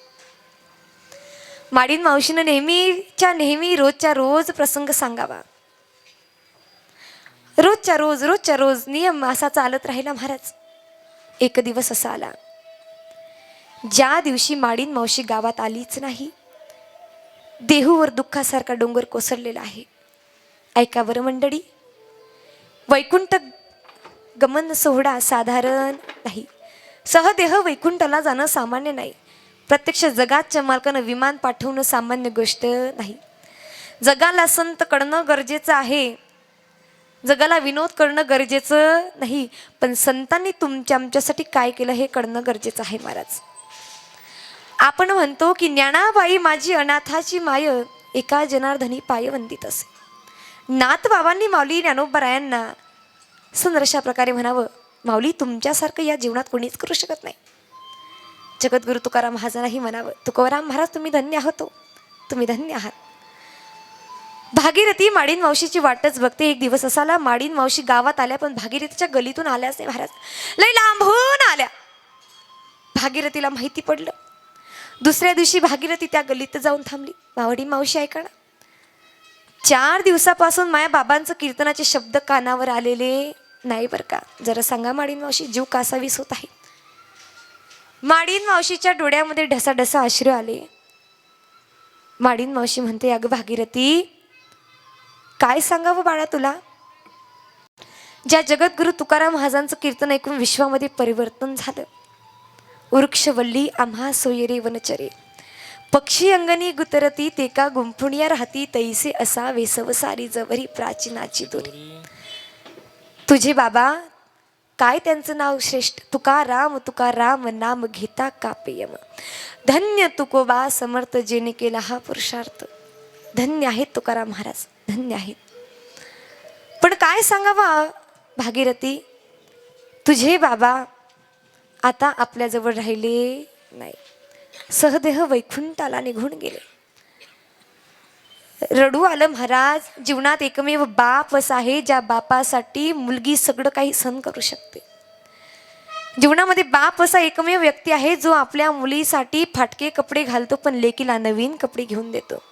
माडीन मावशीनं नेहमी रोजच्या रोज प्रसंग सांगावा. रोजच्या रोज नियम असा चालत राहिला महाराज. एक दिवस असा आला ज्या दिवशी माडीन मावशी गावात आलीच नाही. देहूवर दुःखासारखा डोंगर कोसळलेला आहे. ऐका बरं मंडळी, वैकुंठ गमन सोहळा साधारण नाही. सहदेह वैकुंठाला जाणं सामान्य नाही. प्रत्यक्ष जगाच्या मालकानं विमान पाठवणं सामान्य गोष्ट नाही. जगाला संत करणं गरजेचं आहे, जगाला विनोद करणं गरजेचं नाही, पण संतांनी आमच्यासाठी काय केलं हे कळणं गरजेचं आहे महाराज. आपण म्हणतो की ज्ञानाबाई माझी अनाथाची माय, एका जनार्दनी पाय वंदित असे. नाथ बाबांनी माऊली ज्ञानोबरायांना सुंदर अशा प्रकारे म्हणावं, माऊली तुमच्यासारखं या जीवनात कोणीच करू शकत नाही. जगद्गुरु तुकाराम महाराजांनाही म्हणावं, तुकाराम महाराज तुम्ही धन्य आहात, तुम्ही धन्य आहात. भागीरथी माडीन मावशीची वाटच बघते. एक दिवस असा आला, माडीन मावशी गावात आल्या पण भागीरथीच्या गलीतून आल्याच नाही महाराज, लय लांबून आल्या. भागीरथीला माहिती पडलं. दुसऱ्या दिवशी भागीरथी त्या गलीत जाऊन थांबली. मावडी मावशी ऐका ना, 4 दिवसापासून माझ्या बाबांचं कीर्तनाचे शब्द कानावर आलेले नाही बरं का, जरा सांगा माडीन मावशी, जीव कासावीस होत आहे. माडीन मावशीच्या डोळ्यामध्ये ढसाढसा अश्रू आले. माडीन मावशी म्हणते, अगं भागीरथी काय सांगावं बाळा तुला, ज्या जगद्गुरु तुकाराम महाराजांचं कीर्तन ऐकून विश्वामध्ये परिवर्तन झालं. वृक्षवल्ली आम्हा सोयरे वनचरे, पक्षी अंगणी गुतरती तेका गुंफुनिया राहती, तैसे असा वेसव सारी जवरी प्राचीनाची दोरी. तुझे बाबा काय त्यांचं नाव श्रेष्ठ, तुकाराम तुकाराम नाम घेता कापेयम, धन्य तुकोबा समर्थ जेने केला हा पुरुषार्थ. धन्य आहेत तुकाराम महाराज, धन्य आहेत. पण काय सांगावा भागीरथी, तुझे बाबा आता आपल्याजवळ राहिले नाही, सहदेह वैकुंठाला निघून गेले. रडू आलं महाराज. जीवनात एकमेव बाप असा आहे ज्या बापासाठी मुलगी सगळं काही सहन करू शकते. जीवनामध्ये बाप असा एकमेव व्यक्ती आहे जो आपल्या मुलीसाठी फाटके कपडे घालतो पण लेकीला नवीन कपडे घेऊन देतो.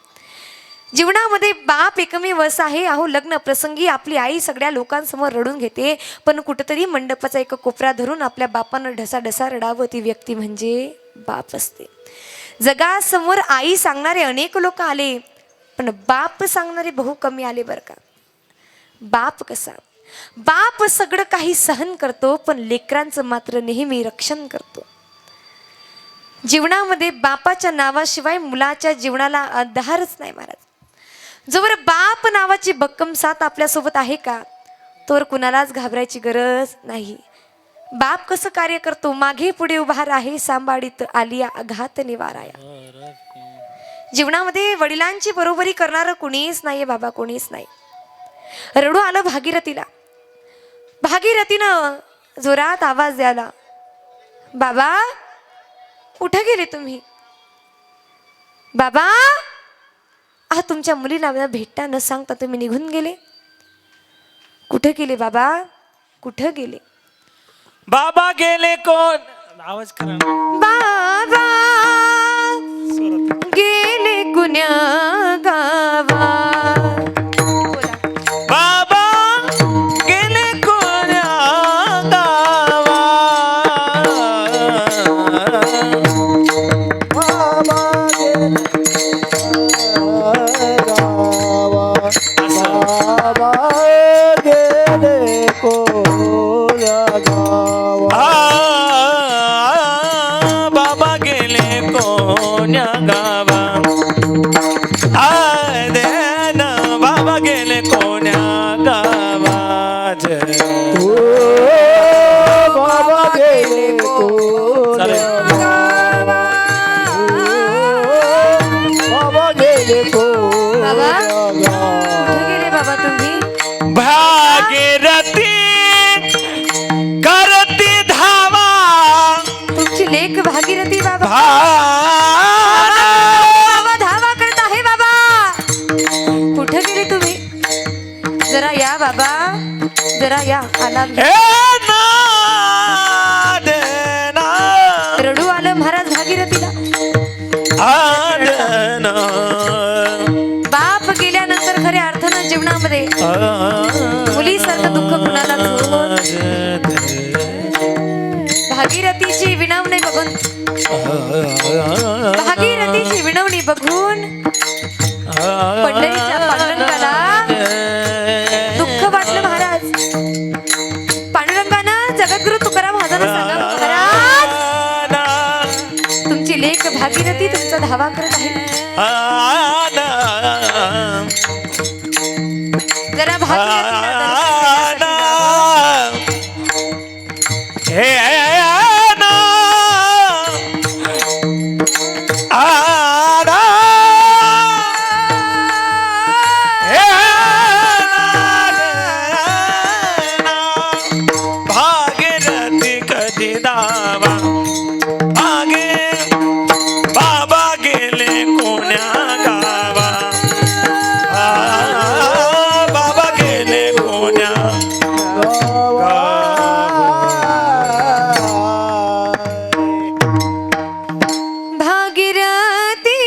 जीवनामध्ये बाप एकमेव असा आहे, अहो लग्न प्रसंगी आपली आई सगळ्या लोकांसमोर रडून घेते पण कुठेतरी मंडपाचा एक कोपरा धरून आपल्या बापानं ढसाढसा रडावं, ती व्यक्ती म्हणजे बाप असते. जगासमोर आई सांगणारे अनेक लोक आले पण बाप सांगणारे बहु कमी आले बरं का. बाप कसा, बाप सगळं काही सहन करतो पण लेकरांचं मात्र नेहमी रक्षण करतो. जीवनामध्ये बापाच्या नावाशिवाय मुलाच्या जीवनाला आधारच नाही महाराज. जोवर बाप नावाची भक्कम साथ आपल्यासोबत आहे का तोवर कुणालाच घाबरायची गरज नाही. बाप कसं कार्य करतो, मागे पुढे उभा आहे, सांभाळीत आलिया आघात निवाराया. जीवनामध्ये वडिलांची बरोबरी करणारं कोणीच नाहीये बाबा, कोणीच नाही. रडू आलं भागीरथीला. भागीरथीनं जोरात आवाज द्याला, बाबा कुठे गेले तुम्ही, बाबा तुमच्या मुलीला भेटता न सांगता तुम्ही निघून गेले. कुठे गेले बाबा, कुठे गेले बाबा गेले कोण आवाज करा ना. बाबा, गेले कुण्या गावा. बोला. बाबा गेले कोण्या गावा. बाबा गेले गावा. बाबा गेले कोण्या गावा. बाबा गेले कोण्या गावा. देन बाबा गेले कोण्या गावात. ओ बाबा गेले कोण्या गावा. बाबा गेले कोण्या बाबा? गावा. कुठे गेले बाबा तुम्ही? भागीरथी करती धावा. तुमची लेक भागीरथी बाबा. भा बाबा धावा करत आहे बाबा. कुठे गेले तुम्ही? जरा या बाबा, जरा या. आला. रडू आलं महाराज भागीरथीला. बाप गेल्यानंतर खऱ्या अर्थानं जीवनामध्ये मुलीसारखं दुःख कुणाला होत. भागीरथीची विनवणी बघून, भागीरथीची विनवणी बघून पंढरीच्या पांडुरंगाला दुःख वाटलं महाराज. पांडुरंगानं जगद्गुरु तुकाराम महाराजांना सांगावं, महाराज तुमची लेक भागीरथी तुमचा धावा करत आहे. जरा भागीरथीला दर्शन देण्यासाठी भागीरथी कधी दावा. भागे बाबा गेले कोण्या गावा. बाबा गेले कोण्या भागीरथी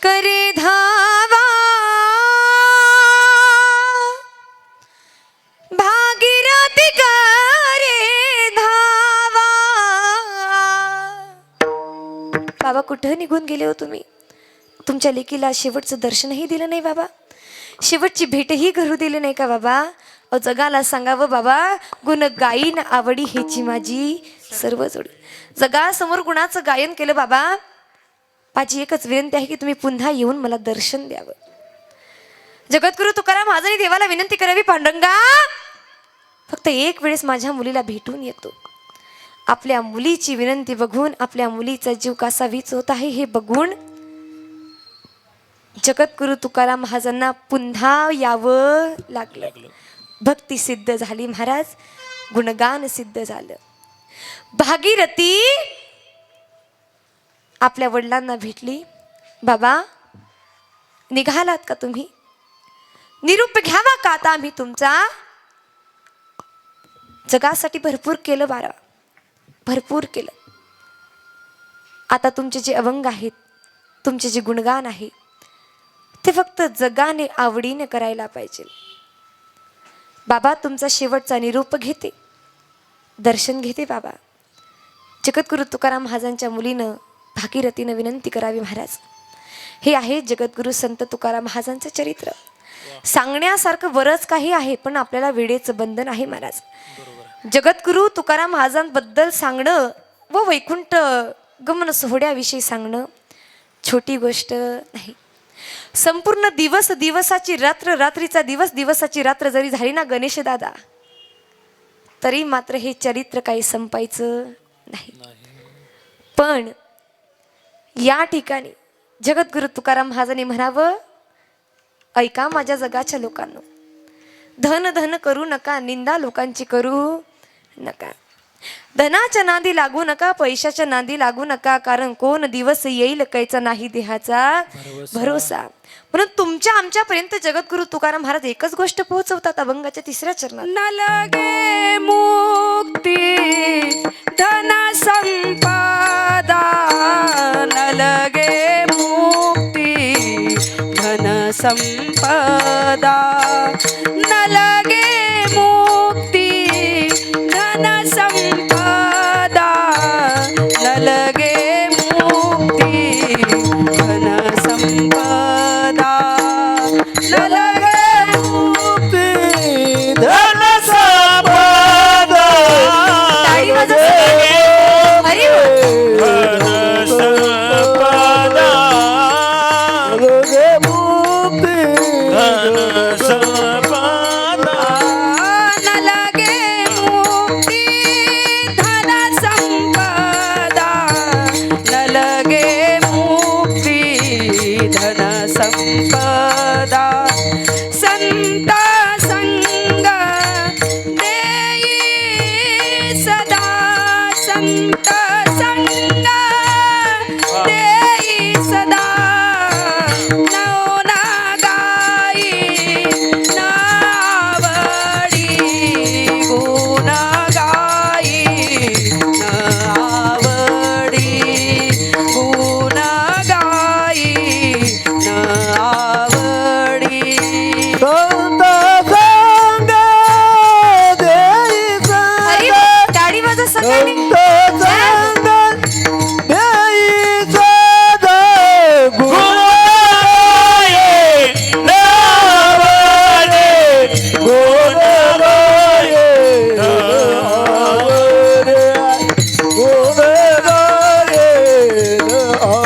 करे धावा. भागीरथी करे धावा. बाबा कुठं निघून गेले हो तुम्ही? तुमच्या लेकीला शेवटचं दर्शनही दिलं नाही बाबा, शेवटची भेटही घरू दिली नाही का बाबा? अहो जगाला सांगावं बाबा, गुण गाईन आवडी हेची माझी सर्व जोडी. जगासमोर गुणाचं गायन केलं बाबा. माझी एकच विनंती आहे की तुम्ही पुन्हा येऊन मला दर्शन द्यावं. जगद्गुरु तुकाराम महाराजांनी देवाला विनंती करावी, पांडुरंगा फक्त एक वेळेस माझ्या मुलीला भेटून येतो. आपल्या मुलीची विनंती बघून, आपल्या मुलीचा जीव कसा वीच होत आहे हे बघून जगद्गुरु तुकाराम महाराजांना पुन्हा यावं लागलं. भक्ती सिद्ध झाली महाराज, गुणगान सिद्ध झालं. भागीरथी आपल्या वडिलांना भेटली. बाबा निघालात का तुम्ही? निरूप घ्यावा का आता आम्ही तुमचा? जगासाठी भरपूर केलं बारा, भरपूर केलं. आता तुमचे जे अभंग आहेत, तुमचे जे गुणगान आहे ते फक्त जगाने आवडीने करायला पाहिजे. बाबा तुमचा शेवटचा निरोप घेते, दर्शन घेते बाबा. जगद्गुरु तुकाराम महाराजांच्या मुलीनं भागीरथीनं विनंती करावी, महाराज हे आहे जगद्गुरु संत तुकाराम महाराजांचं चरित्र. सांगण्यासारखं बरंच काही आहे, पण आपल्याला वेळेचं बंधन आहे महाराज. जगद्गुरु तुकाराम महाराजांबद्दल सांगणं व वैकुंठ गमन सोहळ्याविषयी सांगणं छोटी गोष्ट नाही. संपूर्ण दिवस दिवसाची रात्र, रात्रीचा दिवस दिवसाची रात्र जरी झाली ना गणेश दादा, तरी मात्र हे चरित्र काही संपायचं नाही. पण या ठिकाणी जगद्गुरु तुकाराम महाराजांनी म्हणावं, ऐका माझ्या जगाच्या लोकांनो, धन धन करू नका, निंदा लोकांची करू नका. धनाच्या नादी लागू नका, पैशाच्या नादी लागू नका, कारण कोण दिवस येईल कैचा नाही देहाचा भरोसा. म्हणून तुमच्या आमच्यापर्यंत जगद्गुरु तुकाराम महाराज एकच गोष्ट पोहोचवतात अभंगाच्या 3ऱ्या चरणात. न लगे मुक्ती धन संपदा, न लगे मुक्ती धन संपदा, न लगे मुक्ती धन संपदा, न लगे मुक्ती धन संपदा, न लगे मुक्ती धन संपदा. टाळी वाजवा सगळे. हरी बोल. धन संपदा. लगे मुक्ती धन संपदा. न लगे मुक्ती धन संपदा, न लगे मुक्ती धन संपदा. संत संग देई सदा, संत संग देई सदा, नवना गाई नावडी गुण गाई नावडी गुण गाई नावडी. संत संग देई हरी सदा. बोल. टाळी वाजवा सगळ्यांनी. संत संग देई सदा. गुणगाये नावडे. गुणगाये नावडे. गुणगाये नावडे.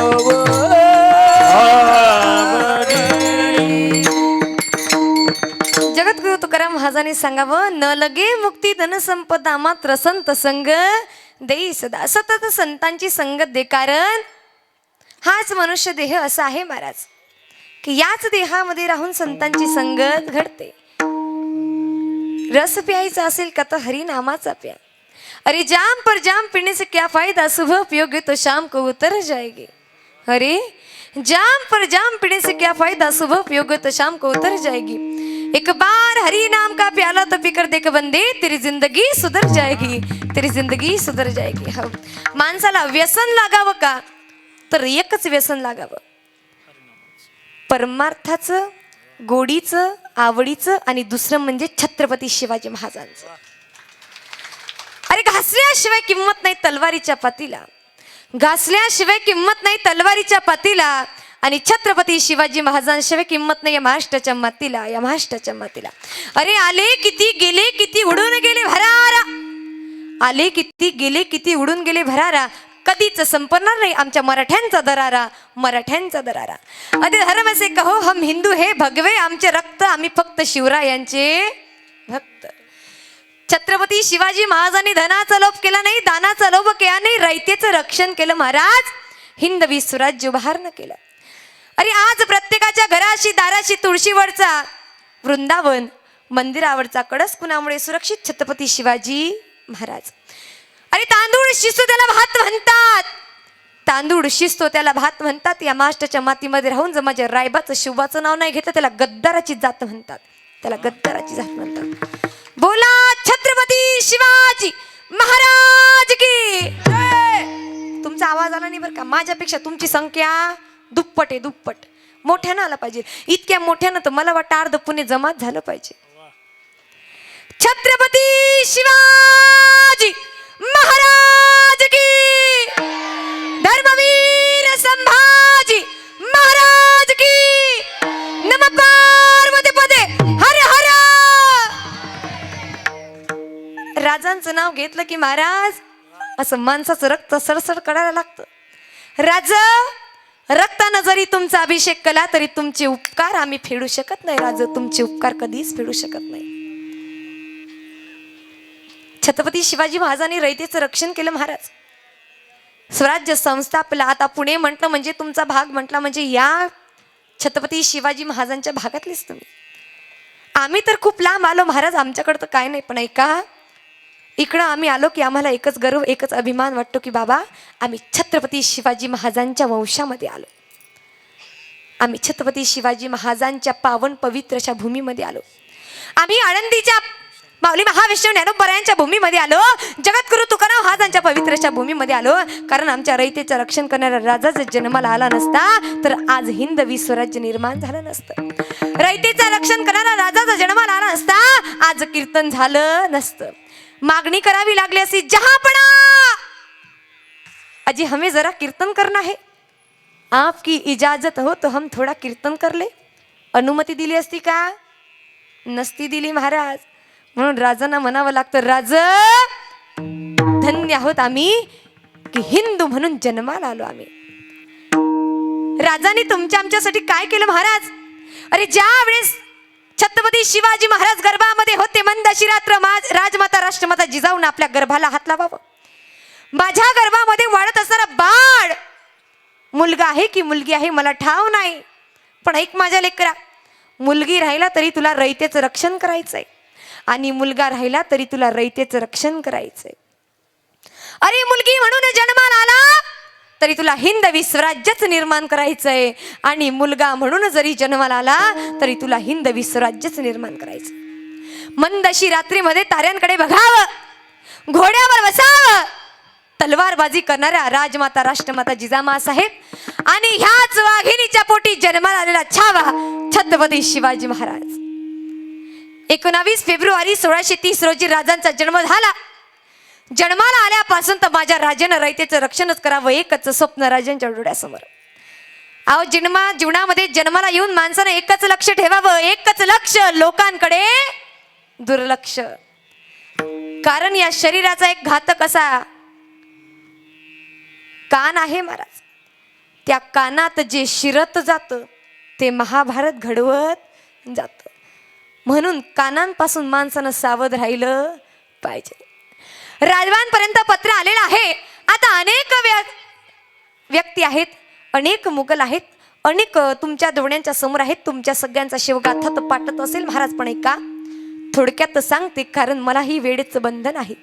जगद्गुरु तुकाराम महाराजांनी सांगावं, न लगे मुक्ती धन संपदा, मात्र संत संग देई सदा. सतत संतांची संगत दे, कारण हाच मनुष्य देह असा आहे महाराज की याच देहामध्ये राहून संतांची संगत घडते. रस प्यायचा असेल का तर हरिनामाचा प्या. अरे जाम पर जाम पीने से क्या फायदा, सुबह पियोगे तो शाम को उतर जाएगी. अरे जाम पर जाम पीने से क्या फायदा, सुबह पियोगे तो शाम को उतर जाएगी. एक बार हरी नाम का प्याला तो पीकर देख बंदे, तेरी जिंदगी सुधर जाएगी, तेरी जिंदगी सुधर जाएगी. हो, माणसाला व्यसन लागावं का तर एकच व्यसन लागावं, परमार्थाचं, गोडीचं, आवडीचं, आणि दुसरं म्हणजे छत्रपती शिवाजी महाराजांचं. अरे घासल्याशिवाय किंमत नाही तलवारीच्या पातीला, घासल्याशिवाय किंमत नाही तलवारीच्या पातीला, आणि छत्रपती शिवाजी महाराजांशिवाय किंमत नाही या महाराष्ट्राच्या मातीला, या महाराष्ट्राच्या मातीला. अरे आले किती गेले किती उडून गेले भरारा, आले किती गेले किती उडून गेले भरारा, कधीच संपणार नाही आमच्या मराठ्यांचा दरारा, मराठ्यांचा दरारा. अरे धर्म से कहो हम हिंदू हे भगवे, आमचे रक्त आम्ही फक्त शिवरायांचे भक्त. छत्रपती शिवाजी महाराजांनी धनाचा लोभ केला नाही, दानाचा लोभ केला नाही, रयतेचं रक्षण केलं महाराज, हिंदवी स्वराज्य उभारणं केलं. अरे आज प्रत्येकाच्या घराशी दाराशी तुळशीवरचा वृंदावन मंदिरावरचा कळस कुणामुळे सुरक्षित, छत्रपती शिवाजी महाराज. अरे तांदूळ शिजतो त्याला भात म्हणतात, तांदूळ शिजतो त्याला भात म्हणतात. या महाराष्ट्राच्या मातीमध्ये राहून जर माझ्या रायबाचं शिवाचं नाव नाही घेतलं त्याला गद्दाराची जात म्हणतात, त्याला गद्दाराची जात म्हणतात. बोला छत्रपती शिवाजी महाराज की जय. तुमचा आवाज आला नाही बरं का, माझ्यापेक्षा तुमची संख्या दुप्पट आहे, दुप्पट. मोठ्यानं आला पाहिजे, इतक्या मोठ्यानं तर मला वाटतं अर्ध पुणे जमात झालं पाहिजे. छत्रपती शिवाजी महाराज की, धर्मवीर संभाजी महाराज की, नम पार्वती पदे हर हर. राजांचं नाव घेतलं की महाराज असं माणसाचं रक्त सडसड करायला लागतं. राजा रक्तानं जरी तुमचा अभिषेक केला तरी तुमचे उपकार आम्ही फेडू शकत नाही. राजा तुमचे उपकार कधीच फेडू शकत नाही. छत्रपती शिवाजी महाराजांनी रयतेचं रक्षण केलं महाराज, स्वराज्य संस्थापला. आता पुणे म्हटलं म्हणजे तुमचा भाग म्हटला म्हणजे या छत्रपती शिवाजी महाराजांच्या भागातलेच तुम्ही. आम्ही तर खूप लांब आलो महाराज, आमच्याकडं तर काय नाही. पण ऐका, इकडं आम्ही आलो की आम्हाला एकच गर्व, एकच अभिमान वाटतो की बाबा आम्ही छत्रपती शिवाजी महाराजांच्या वंशामध्ये आलो. आम्ही छत्रपती शिवाजी महाराजांच्या पावन पवित्र अशा भूमीमध्ये आलो. आम्ही आळंदीच्या माऊली महाविष्णू ज्ञानोबरायांच्या भूमीमध्ये आलो. जगद्गुरु तुकाराम महाराजांच्या पवित्र अशा भूमीमध्ये आलो. कारण आमच्या रयतेचं रक्षण करणारा राजा जर जन्माला आला नसता तर आज हिंदवी स्वराज्य निर्माण झालं नसतं. रयतेचं रक्षण करणारा राजा जर जन्माला आला नसता आज कीर्तन झालं नसतं. मागणी करावी लागली अशी जहापणा अजी हमें जरा कीर्तन करना है, आपकी इजाजत हो तो हम थोड़ा कीर्तन कर ले. अनुमती दिली असती का? नसती दिली महाराज. म्हणून राजांना म्हणावं लागतं, राज धन्य आहोत आम्ही की हिंदू म्हणून जन्माला आलो आम्ही. राजांनी तुमच्या आमच्यासाठी काय केलं महाराज? अरे ज्या वेळेस छत्रपती शिवाजी महाराज गर्भामध्ये होते मंदाशी रात्र राजमाता राष्ट्रमाता जिजाऊन आपल्या गर्भाला हात लावावं. माझ्या गर्भामध्ये वाढत असणारा बाळ मुलगा आहे की मुलगी आहे मला ठाव नाही, पण ऐक माझ्या लेकरा, मुलगी राहिला तरी तुला रयतेचं रक्षण करायचंय आणि मुलगा राहिला तरी तुला रयतेचं रक्षण करायचंय. अरे मुलगी म्हणून जन्माला आला तरी तुला हिंदवी स्वराज्यच निर्माण करायचंय आणि मुलगा म्हणून जरी जन्माला आला तरी तुला हिंदवी स्वराज्यच निर्माण करायचंय. मंदशी रात्रीमध्ये ताऱ्यांकडे बघावं, घोड्यावर बसावं, तलवारबाजी करणाऱ्या राजमाता राष्ट्रमाता जिजामा साहेब आणि ह्याच वाघिणीच्या पोटी जन्माला आलेला छावा छत्रपती शिवाजी महाराज. 19 फेब्रुवारी 1630 रोजी राजांचा जन्म झाला. जन्माला आल्यापासून तर माझ्या राजानं रयतेचं रक्षणच करावं एकच स्वप्न राजांच्या डोळ्यासमोर. अहो जीवनामध्ये जन्माला येऊन माणसानं एकच लक्ष ठेवावं, एकच लक्ष, लोकांकडे दुर्लक्ष. कारण या शरीराचा एक घातक असा कान आहे महाराज. त्या कानात जे शिरत जातं ते महाभारत घडवत जातं. म्हणून कानांपासून माणसानं सावध राहिलं पाहिजे. राजवांपर्यंत पत्र आलेलं आहे. आता अनेक व्यक्ती आहेत, अनेक मुघल आहेत, अनेक तुमच्या डोळ्यांच्या समोर आहेत. तुमच्या सगळ्यांचा शिवगाथा तर पाठत असेल महाराज, पण ऐका थोडक्यात सांगते कारण मला ही वेळेचं बंधन आहे.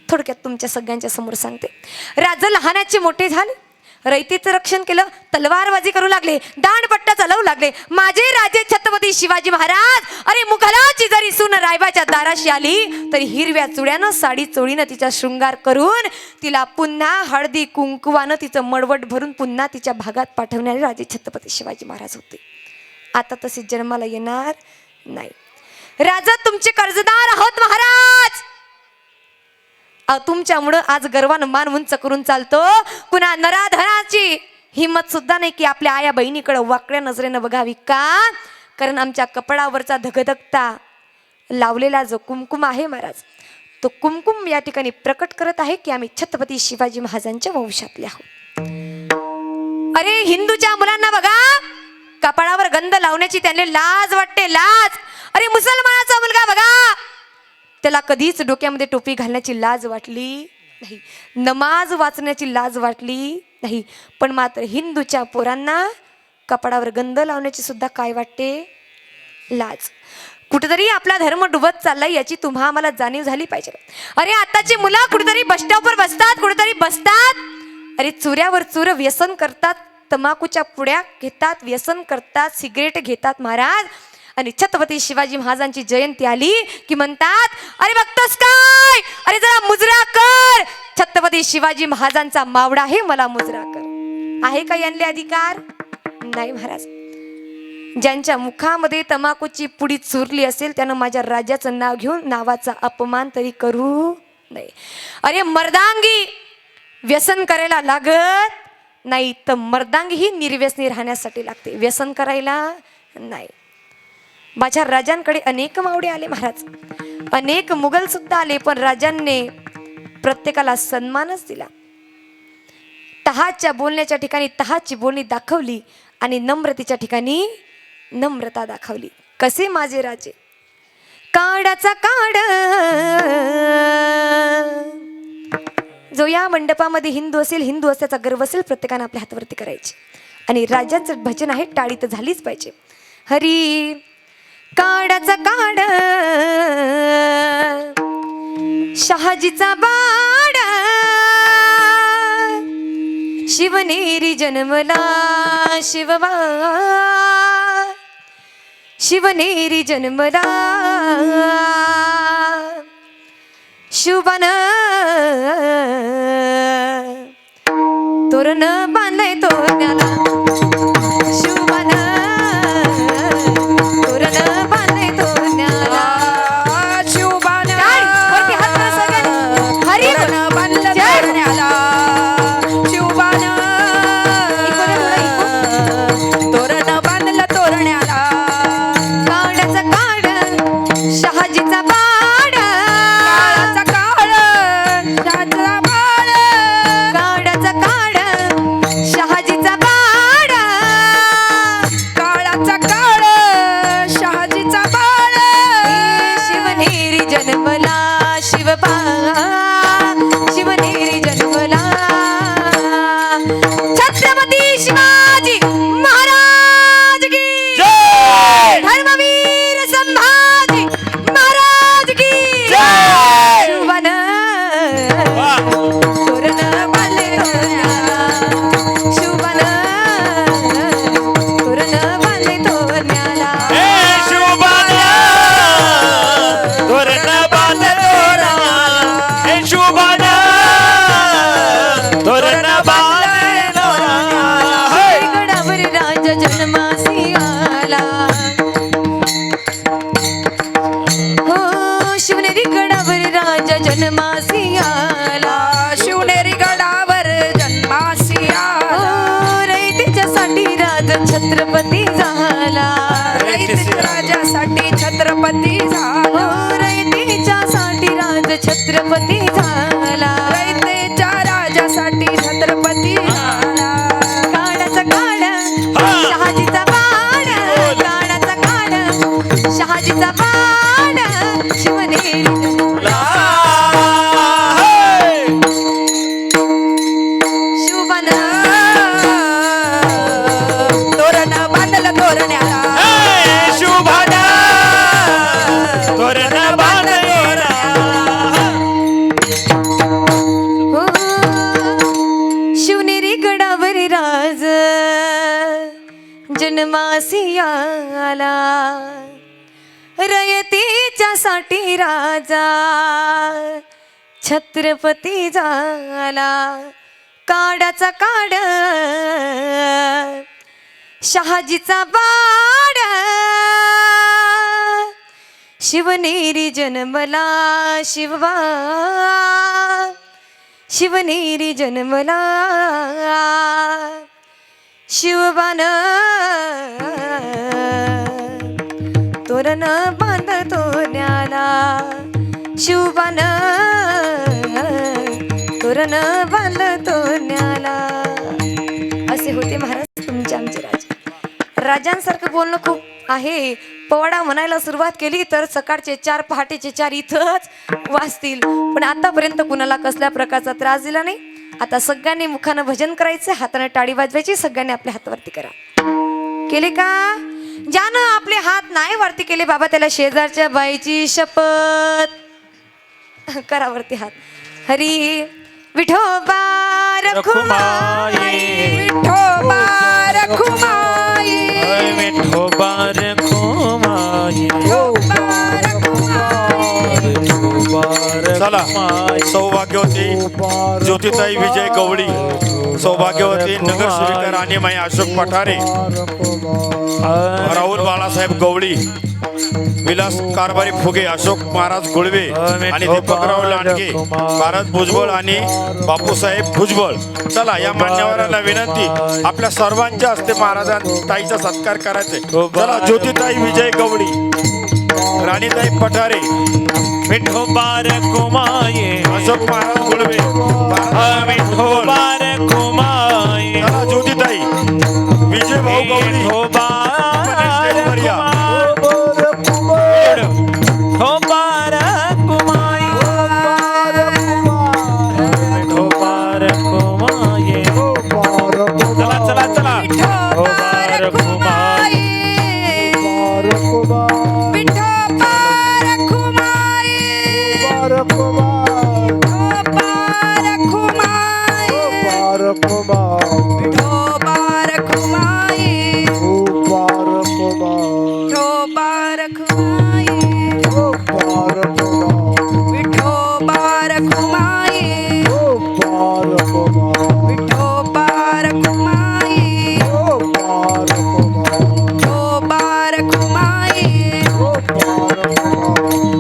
थोडक्यात तुमच्या सगळ्यांच्या समोर सांगते. राजा लहानाचे मोठे झाले, रयतेचं रक्षण केलं, तलवारबाजी करू लागले, दांडपट्टा चालवू लागले. माझे राजे छत्रपती शिवाजी महाराज अरे मुघलाची जरी सून रायबाच्या दाराशी आली तरी हिरव्या चुड्यानं साडी चोळीनं तिचा शृंगार करून तिला पुन्हा हळदी कुंकुवानं तिचं मडवट भरून पुन्हा तिच्या भागात पाठवणारे राजे छत्रपती शिवाजी महाराज होते. आता तसे जन्माला येणार नाही. राजा तुमचे कर्जदार आहोत महाराज. तुमच्यामुळं आज गर्वानं मान उंच करून चालतो. पुन्हा नराधनाची हिम्मत सुद्धा नाही की आपल्या आया बहिणीकडे वाकड्या नजरेनं बघावी. का? कारण आमच्या कपडावरचा धगधगता लावलेला जो कुमकुम आहे महाराज, तो कुमकुम या ठिकाणी प्रकट करत आहे की आम्ही छत्रपती शिवाजी महाराजांच्या वंशातले आहोत. अरे हिंदूच्या मुलांना बघा कपाळावर गंध लावण्याची त्यांना लाज वाटते, लाज. अरे मुसलमानाचा मुलगा बघा त्याला कधीच डोक्यामध्ये टोपी घालण्याची लाज वाटली नाही, नमाज वाचण्याची लाज वाटली नाही. पण मात्र हिंदूच्या पोरांना कपडावर गंध लावण्याची सुद्धा काय वाटते? लाज. कुठेतरी आपला धर्म डुबत चाललाय याची तुम्हा आम्हाला जाणीव झाली पाहिजे. अरे आताची मुलं कुठेतरी बस स्टॉपवर बसतात, कुठेतरी बसतात, अरे चुऱ्यावर चुर व्यसन करतात, तंबाखूच्या पुड्या घेतात, व्यसन करतात, सिगरेट घेतात महाराज. आणि छत्रपती शिवाजी महाराजांची जयंती आली की म्हणतात अरे बघतोस काय, अरे जरा मुजरा कर, छत्रपती शिवाजी महाराजांचा मावडा आहे मला मुजरा कर. आहे का यांले अधिकार? नाही महाराज. ज्यांच्या मुखामध्ये तंबाखूची पुडी चुरली असेल त्यानं माझ्या राजाचं नाव घेऊन नावाचा अपमान तरी करू नये. अरे मर्दांगी व्यसन करायला लागत नाही तर मर्दांगी ही निर्व्यसनी राहण्यासाठी लागते, व्यसन करायला नाही. माझ्या राजांकडे अनेक मावडे आले महाराज, अनेक मुघल सुद्धा आले, पण राजांनी प्रत्येकाला सन्मानच दिला. तहाच्या बोलण्याच्या ठिकाणी तहाची बोलणी दाखवली आणि नम्रतेच्या ठिकाणी नम्रता दाखवली. कसे माझे राजे? काडाचा काड जो या मंडपामध्ये हिंदू असेल, हिंदू असल्याचा गर्व असेल, प्रत्येकाने आपल्या हातावरती करायचे. आणि राजाचं भजन आहे, टाळी तर झालीच पाहिजे. हरी काडाचा काड शहाजीचा बाडा शिवनेरी जन्मला शिवबा शिवनेरी जन्मला शिवबान तोरण बांधलंय तोरण्याला शिवबान तोरण बांधलंय तोरण्याला शिवबान वरती हात करा सगळ्यांनी. हरी बोल. तोरण बांधलं जय. तोरण्याला शिवबान इकडे थोडं इकडे. तोरण बांधलं तोरण्याला काळाचा काळ शहाजीचा बाडा काळाचा काळ शास्त्रा बाळ काळाचा काळ शहाजीचा बाडा काळाचा काळ शहाजीचा बाळ शिवनेरी जन्मला शिवबा शिवनेरी जन्मला छत्रपती शिवाजी महाराज की जय! धर्मवीर संभाजी महाराज की जय! शिवबान तोरण बांधले तोरण्याला शिवबान तोरण बांधले तोरण्याला हे शिवबाला तोरण बांधलं हे शिवबाला तोरण बांधलं हे. गडावर राजा जन्मासी आला हो शिवनेरी गडावर राजा जन्मासी आला शिवनेरी गडावर जन्मासी हो आला रयतेच्यासाठी राज छत्रपती झाला राजासाठी छत्रपती हो झाला रयतेच्यासाठी राज छत्रपती झाला रयतेच्या राजासाठी छत्रपती झाला काळाचा काळ शहाजीचा बाण काळाचा काळ शहाजीचा बाण शिवनेरी ला, हे. शिवबान तोरण बांधलं तोरण्याला हे शिवबाला तोरण बांधलं हो शिवनेरी गडावर राज जन्मासी आला रयतेच्या साठी राजा छत्रपती झाला काडाचा काड शहाजीचा बाड शिवनेरी जन्मला शिवबा शिवनेरी जन्मला शिवबान तोरण बांधतो न्याला शिवबान तोरण बांधतो न्याला असे होते महाराज तुमचे आमचे राजा राजांसारखं बोलणं खूप आहे पवाडा म्हणायला सुरुवात केली तर सकाळचे 4 पहाटेचे 4 इथंच वाजतील पण आतापर्यंत कुणाला कसल्या प्रकारचा त्रास दिला नाही आता सगळ्यांनी मुखानं भजन करायचं हाताने टाळी वाजवायची सगळ्यांनी आपल्या हात वरती करा केले का ज्यानं आपले हात नाही वरती केले बाबा त्याला शेजारच्या बाईची शपथ करा वरती हात हरी विठोबा रखुमाई विठोबा रखुमाई विठोबा रखुमाई विठोबा रखुमाई चला सौभाग्यवती ज्योतिताई विजय गवळी सौभाग्यवती नगरसेविका राणीमाई अशोक पठारे राहुल बाळासाहेब गवळी विलास कारभारी फुगे अशोक महाराज गुळवे आणि दीपकराव लांडगे भारत भुजबळ आणि बापूसाहेब भुजबळ चला या मान्यवरांना विनंती आपल्या सर्वांच्या हस्ते महाराजांताईचा सत्कार करायचे चला ज्योतिताई विजय गवळी राणीताई पठारे विठोबा रखुमाई अशोक महाराज गुळवे विठोबा रखुमाई चला ज्योतिताई विजय भाऊ गवळी विठोबा या. विठोबा रखुमाई विठोबा रखुमाई चला चला चला विठोबा रखुमाई विठोबा रखुमाई ओ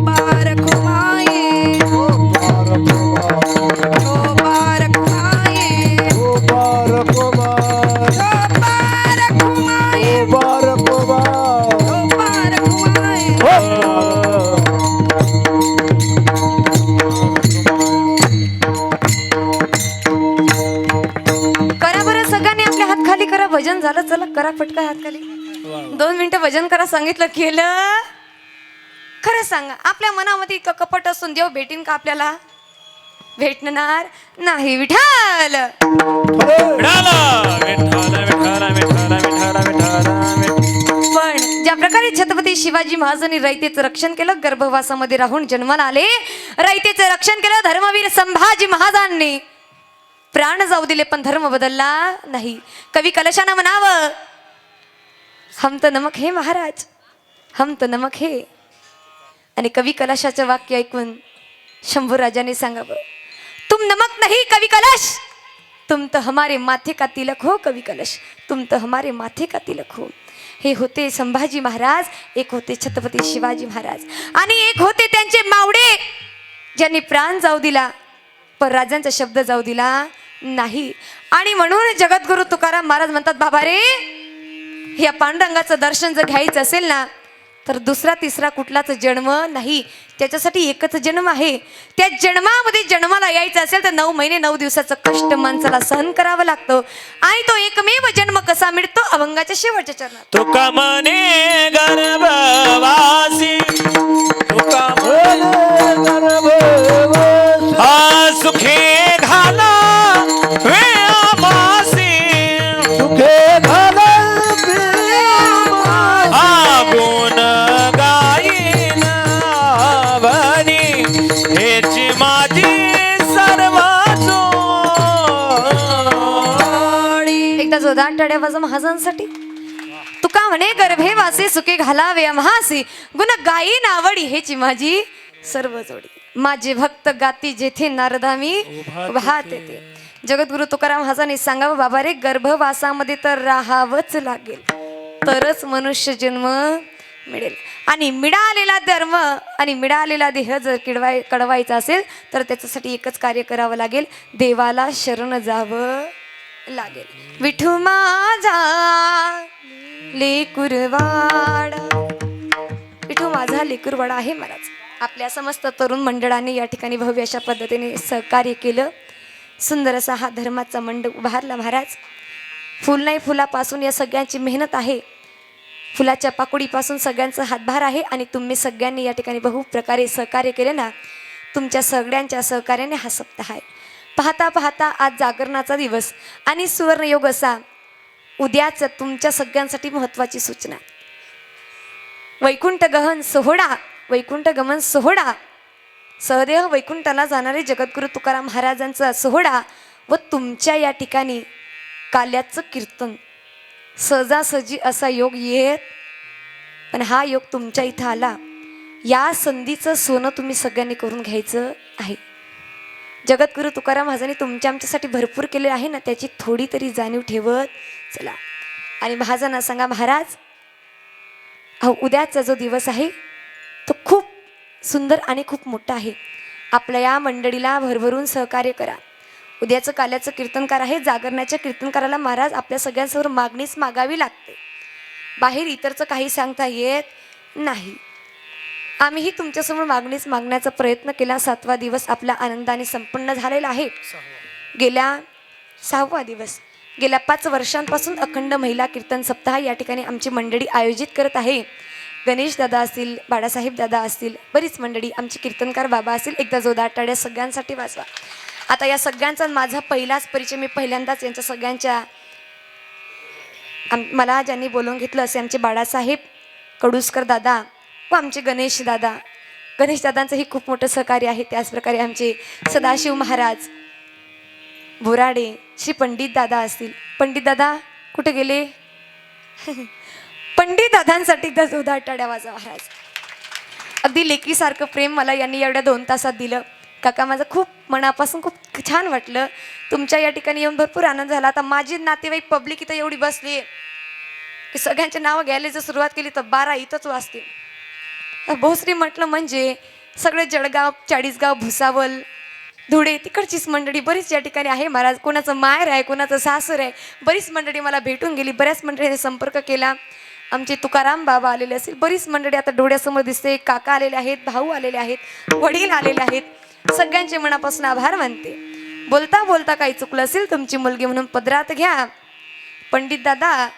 पार खुमाये ओ पार खुमाये ओ पार खुमाये ओ पार खुमाये करा बरं सगळ्यांनी आपले हात खाली करा. भजन झालं, चला करा पटका हात खाली. 2 मिनिटं भजन करा सांगितलं, केलं. खरं सांगा, आपल्या मनामध्ये इतकं कपट असून देव भेटीन का आपल्याला? भेटणार नाही. विठाल पण ज्या प्रकारे छत्रपती शिवाजी महाराजांनी रयतेचं रक्षण केलं, गर्भवासामध्ये राहून जन्माला आले, रयतेचं रक्षण केलं, धर्मवीर संभाजी महाराजांनी प्राण जाऊ दिले, पण धर्म बदलला नाही. कवी कलशानं म्हणावं, हम तो नमक हे महाराज, हम तो नमक हे. आणि कवी कलशाचं वाक्य ऐकून शंभू राजाने सांगावं, तुम नमक नहीं कवि कलश, तुम तो हमारे माथे का तिलक हो कवि कलश, तुम तो हमारे माथे का तिलक हो. हे होते संभाजी महाराज, एक होते छत्रपती शिवाजी महाराज, आणि एक होते त्यांचे मावडे ज्यांनी प्राण जाऊ दिला पण राजांचा शब्द जाऊ दिला नाही. आणि म्हणून जगद्गुरु तुकाराम महाराज म्हणतात, बाबा रे, या पांडुरंगाचं दर्शन जर घ्यायचं असेल ना, तर दुसरा तिसरा कुठलाच जन्म नाही, त्याच्यासाठी एकच जन्म आहे. त्या जन्मामध्ये जन्माला यायचं असेल तर 9 महिने 9 दिवसाचं कष्ट माणसाला सहन करावं लागतं. आणि तो एकमेव जन्म कसा मिळतो? अभंगाच्या शेवटच्या चरणात. तुका मने गर्भवासी, तुका मने गर्भवासी, आ सुखे घाला वे आमासी, सुखे घाला वे आमासी, आ गुण गाईन आवनी, हेची माझी सर्वाचो. एकदा जोरदार टाळ्या वाजवा महाराजांसाठी. तुका म्हणे गर्भे वासे सुखे घालावे आम्हासी, गुण गायी नावडी हेची माझी सर्व जोडी. माझे भक्त गाती जेथे नारदामी वाहत येते. जगद्गुरु तुकाराम महाराजांनी सांगावं, बाबा रे, गर्भवासामध्ये तर राहावंच लागेल, तरच मनुष्य जन्म मिळेल. आणि मिळालेला धर्म आणि मिळालेला देह जर कडवायचा असेल तर त्याच्यासाठी एकच कार्य करावं लागेल, देवाला शरण जावं लागेल. विठू माझा लेकुरवाडा, विठू माझा लेकुरवाडा आहे महाराज. आपल्या समस्त तरुण मंडळाने या ठिकाणी भव्य अशा पद्धतीने सहकार्य केलं. सुंदर असा हा धर्माचा मंडप उभारला महाराज. फुल नाही फुलापासून या सगळ्यांची मेहनत आहे, फुलाच्या पाकुडीपासून सगळ्यांचा हातभार आहे. आणि तुम्ही सगळ्यांनी या ठिकाणी बहु प्रकारे सहकार्य केले ना, तुमच्या सगळ्यांच्या सहकार्याने हा सप्ताह आहे. पाहता पाहता आज जागरणाचा दिवस आणि सुवर्णयोग असा उद्याच तुमच्या सगळ्यांसाठी महत्त्वाची सूचना. वैकुंठ गहन सोहळा, वैकुंठ गमन सोहळा, सहदेव वैकुंठाला जाणारे जगद्गुरु तुकाराम महाराजांचा सोहळा व तुमच्या या ठिकाणी काल्याचं कीर्तन, सहजासहजी असा योग येत, पण हा योग तुमच्या इथं आला. या संधीचं सोनं तुम्ही सगळ्यांनी करून घ्यायचं आहे. जगद्गुरु तुकाराम महाराजांनी तुमच्या आमच्यासाठी भरपूर केले आहे ना, त्याची थोडी तरी जाणीव ठेवत चला. आणि महाराजांना सांगा, महाराज, अहो उद्याचा जो दिवस आहे तो खूप सुंदर आणि खूप मोठा आहे. आपल्या या मंडळीला भरभरून सहकार्य करा. उद्याचं काल्याचं कीर्तनकार आहे. जागरणाच्या कीर्तनकाराला महाराज आपल्या सगळ्यांसमोर मागणीच मागावी लागते, बाहेर इतरचं काही सांगता येत नाही. आम्हीही तुमच्यासमोर मागणीच मागण्याचा प्रयत्न केला. 7वा दिवस आपला आनंदाने संपन्न झालेला आहे. गेल्या 6वा दिवस, गेल्या 5 वर्षांपासून अखंड महिला कीर्तन सप्ताह या ठिकाणी आमची मंडळी आयोजित करत आहे. गणेश दादा असतील, बाळासाहेब दादा असतील, बरीच मंडळी, आमचे कीर्तनकार बाबा असतील. एकदा जोरदार टाळ्या सगळ्यांसाठी वाजवा. आता या सगळ्यांचा माझा पहिलाच परिचय, मी पहिल्यांदाच यांच्या सगळ्यांच्या मला ज्यांनी बोलवून घेतलं असे आमचे बाळासाहेब कडुसकर दादा व आमचे गणेश दादा. गणेश दादांचंही खूप मोठं सहकार्य आहे. त्याचप्रकारे आमचे सदाशिव महाराज बोराडे, श्री पंडित दादा असतील. पंडित दादा कुठे गेले? पंडित दादांसाठी एकदा जोरदार टाळ्या वाजवा महाराज. अगदी लेकीसारखं प्रेम मला यांनी एवढ्या 2 तासात दिलं. काका, माझं खूप मनापासून खूप छान वाटलं. तुमच्या या ठिकाणी येऊन भरपूर आनंद झाला. आता माझी नातेवाईक पब्लिक इथं एवढी बसली की सगळ्यांचे नावं घ्यायला जर सुरुवात केली तर 12 इथंच वाजतील. भोसरी म्हटलं म्हणजे सगळे जळगाव, चाळीसगाव, भुसावल, धुळे तिकडचीच मंडळी बरीच या ठिकाणी आहे महाराज. कोणाचं माहेर आहे, कोणाचं सासर आहे, बरीच मंडळी मला भेटून गेली. बऱ्याच मंडळीने संपर्क केला. आमचे तुकाराम बाबा आलेले असेल, बरीच मंडळी आता डोळ्यासमोर दिसते. काका आलेले आहेत, भाऊ आलेले आहेत, वडील आलेले आहेत. सगळ्यांचे मनापासून आभार मानते. बोलता बोलता काही चुकलं असेल तुमची मुलगी म्हणून पदरात घ्या. पंडित दादा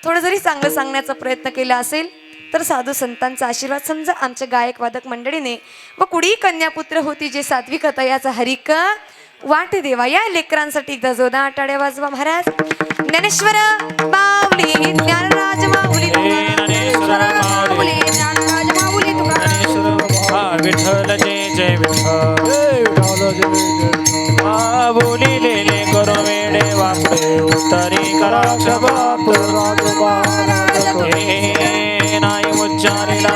थोडं जरी चांगलं सांगण्याचा प्रयत्न केला असेल तर साधू संतांचा आशीर्वाद समजा. आमच्या गायक वादक मंडळीने व कुडी कन्यापुत्र होती जे सात्विक याचा हरिक वाट देवा. या लेकरांसाठी एकदा जोरदार टाळ्या वाजवा महाराज. ज्ञानेश्वर माऊली, ज्ञानराज माऊली, माऊली, ज्ञानराज माऊली तुकाराम. विठ्ठल जय विठ्ठल बोलिलेले करो वेडे वापरे उत्तरी कराक्ष बाप नाही उच्चारिला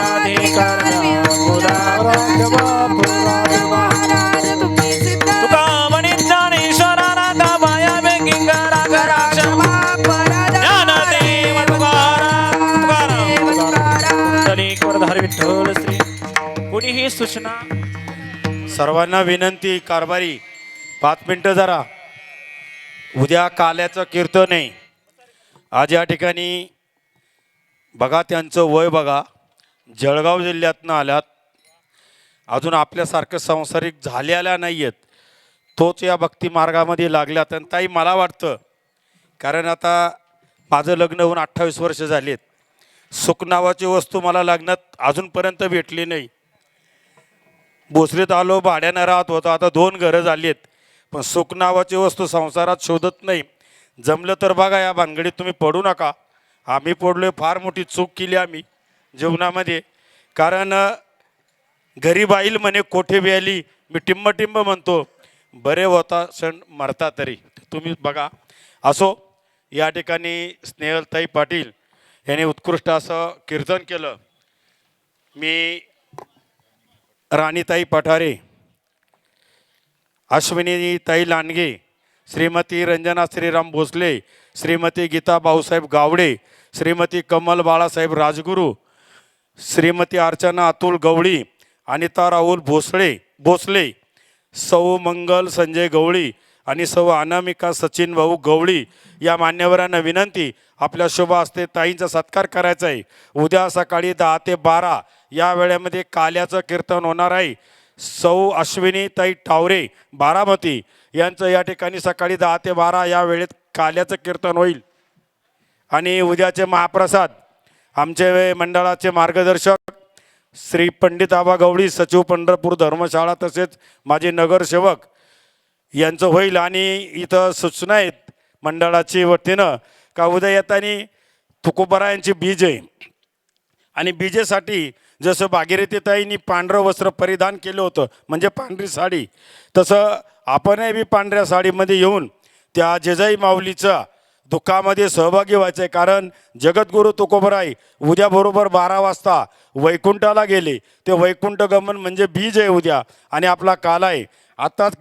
तुका म्हणे ज्ञानेश्वरा का माया बेगिंगरा कराक्ष ज्ञानदेव तुकाराम विठ्ठल श्री. कोणीही सूचना. सर्वांना विनंती, कारभारी 5 मिनिटं जरा. उद्या काल्याचं कीर्तन आहे. आज या ठिकाणी बघा त्यांचं वय बघा, जळगाव जिल्ह्यातनं आल्यात, अजून आपल्यासारखं सांसारिक झालेल्या नाही आहेत, तोच या भक्ती मार्गामध्ये लागल्यात. आणि ताई मला वाटतं, कारण आता माझं लग्न होऊन 28 वर्ष झालीत, सुख नावाची वस्तू मला लग्नात अजूनपर्यंत भेटली नाही. भोसरीत आलो, भाड्यानं राहत होतो, आता 2 घरं झाली आहेत, पण सुख नावाची वस्तू संसारात शोधत नाही. जमलं तर बघा या भानगडीत तुम्ही पडू नका. आम्ही पडलोय, फार मोठी चूक केली आम्ही जीवनामध्ये. कारण घरी बाईल म्हणे कोठे ब्याली, मी टिंब म्हणतो, बरे होता सण मरता तरी. तुम्ही बघा. असो, या ठिकाणी स्नेहलताई पाटील यांनी उत्कृष्ट असं कीर्तन केलं. मी राणीताई पठारे, अश्विनीताई लांडगे, श्रीमती रंजना श्रीराम भोसले, श्रीमती गीता भाऊसाहेब गावडे, श्रीमती कमल बाळासाहेब राजगुरू, श्रीमती अर्चना अतुल गवळी, अनिता राहुल भोसले, सौ मंगल संजय गवळी आणि सौ अनामिका सचिन भाऊ गवळी या मान्यवरांना विनंती, आपल्या शुभ हस्ते ताईंचा सत्कार करायचा आहे. उद्या सकाळी 10 ते 12 या वेळेमध्ये काल्याचं कीर्तन होणार आहे. सौ अश्विनीताई टावरे बारामती यांचं या ठिकाणी सकाळी 10 ते 12 या वेळेत काल्याचं कीर्तन होईल. आणि उद्याचे महाप्रसाद आमचे मंडळाचे मार्गदर्शक श्री पंडित आबा गवळी, सचिव पंढरपूर धर्मशाळा, तसेच माझे नगरसेवक यांचं होईल. आणि इथं सूचना आहेत मंडळाची वतीनं का उद्या येताना तुकोबरायांची बीज आहे, आणि बीजेसाठी जसं भागीरथीताईंनी पांढरं वस्त्र परिधान केलं होतं म्हणजे पांढरी साडी, तसं आपणही बी पांढऱ्या साडीमध्ये येऊन त्या जेजाई माऊलीचा दुःखामध्ये सहभागी व्हायचं आहे. कारण जगद्गुरू तुकोबराई उद्या बरोबर 12 वाजता वैकुंठाला गेले. ते वैकुंठ गमन म्हणजे बीज आहे उद्या, आणि आपला काल आहे. आत्ताच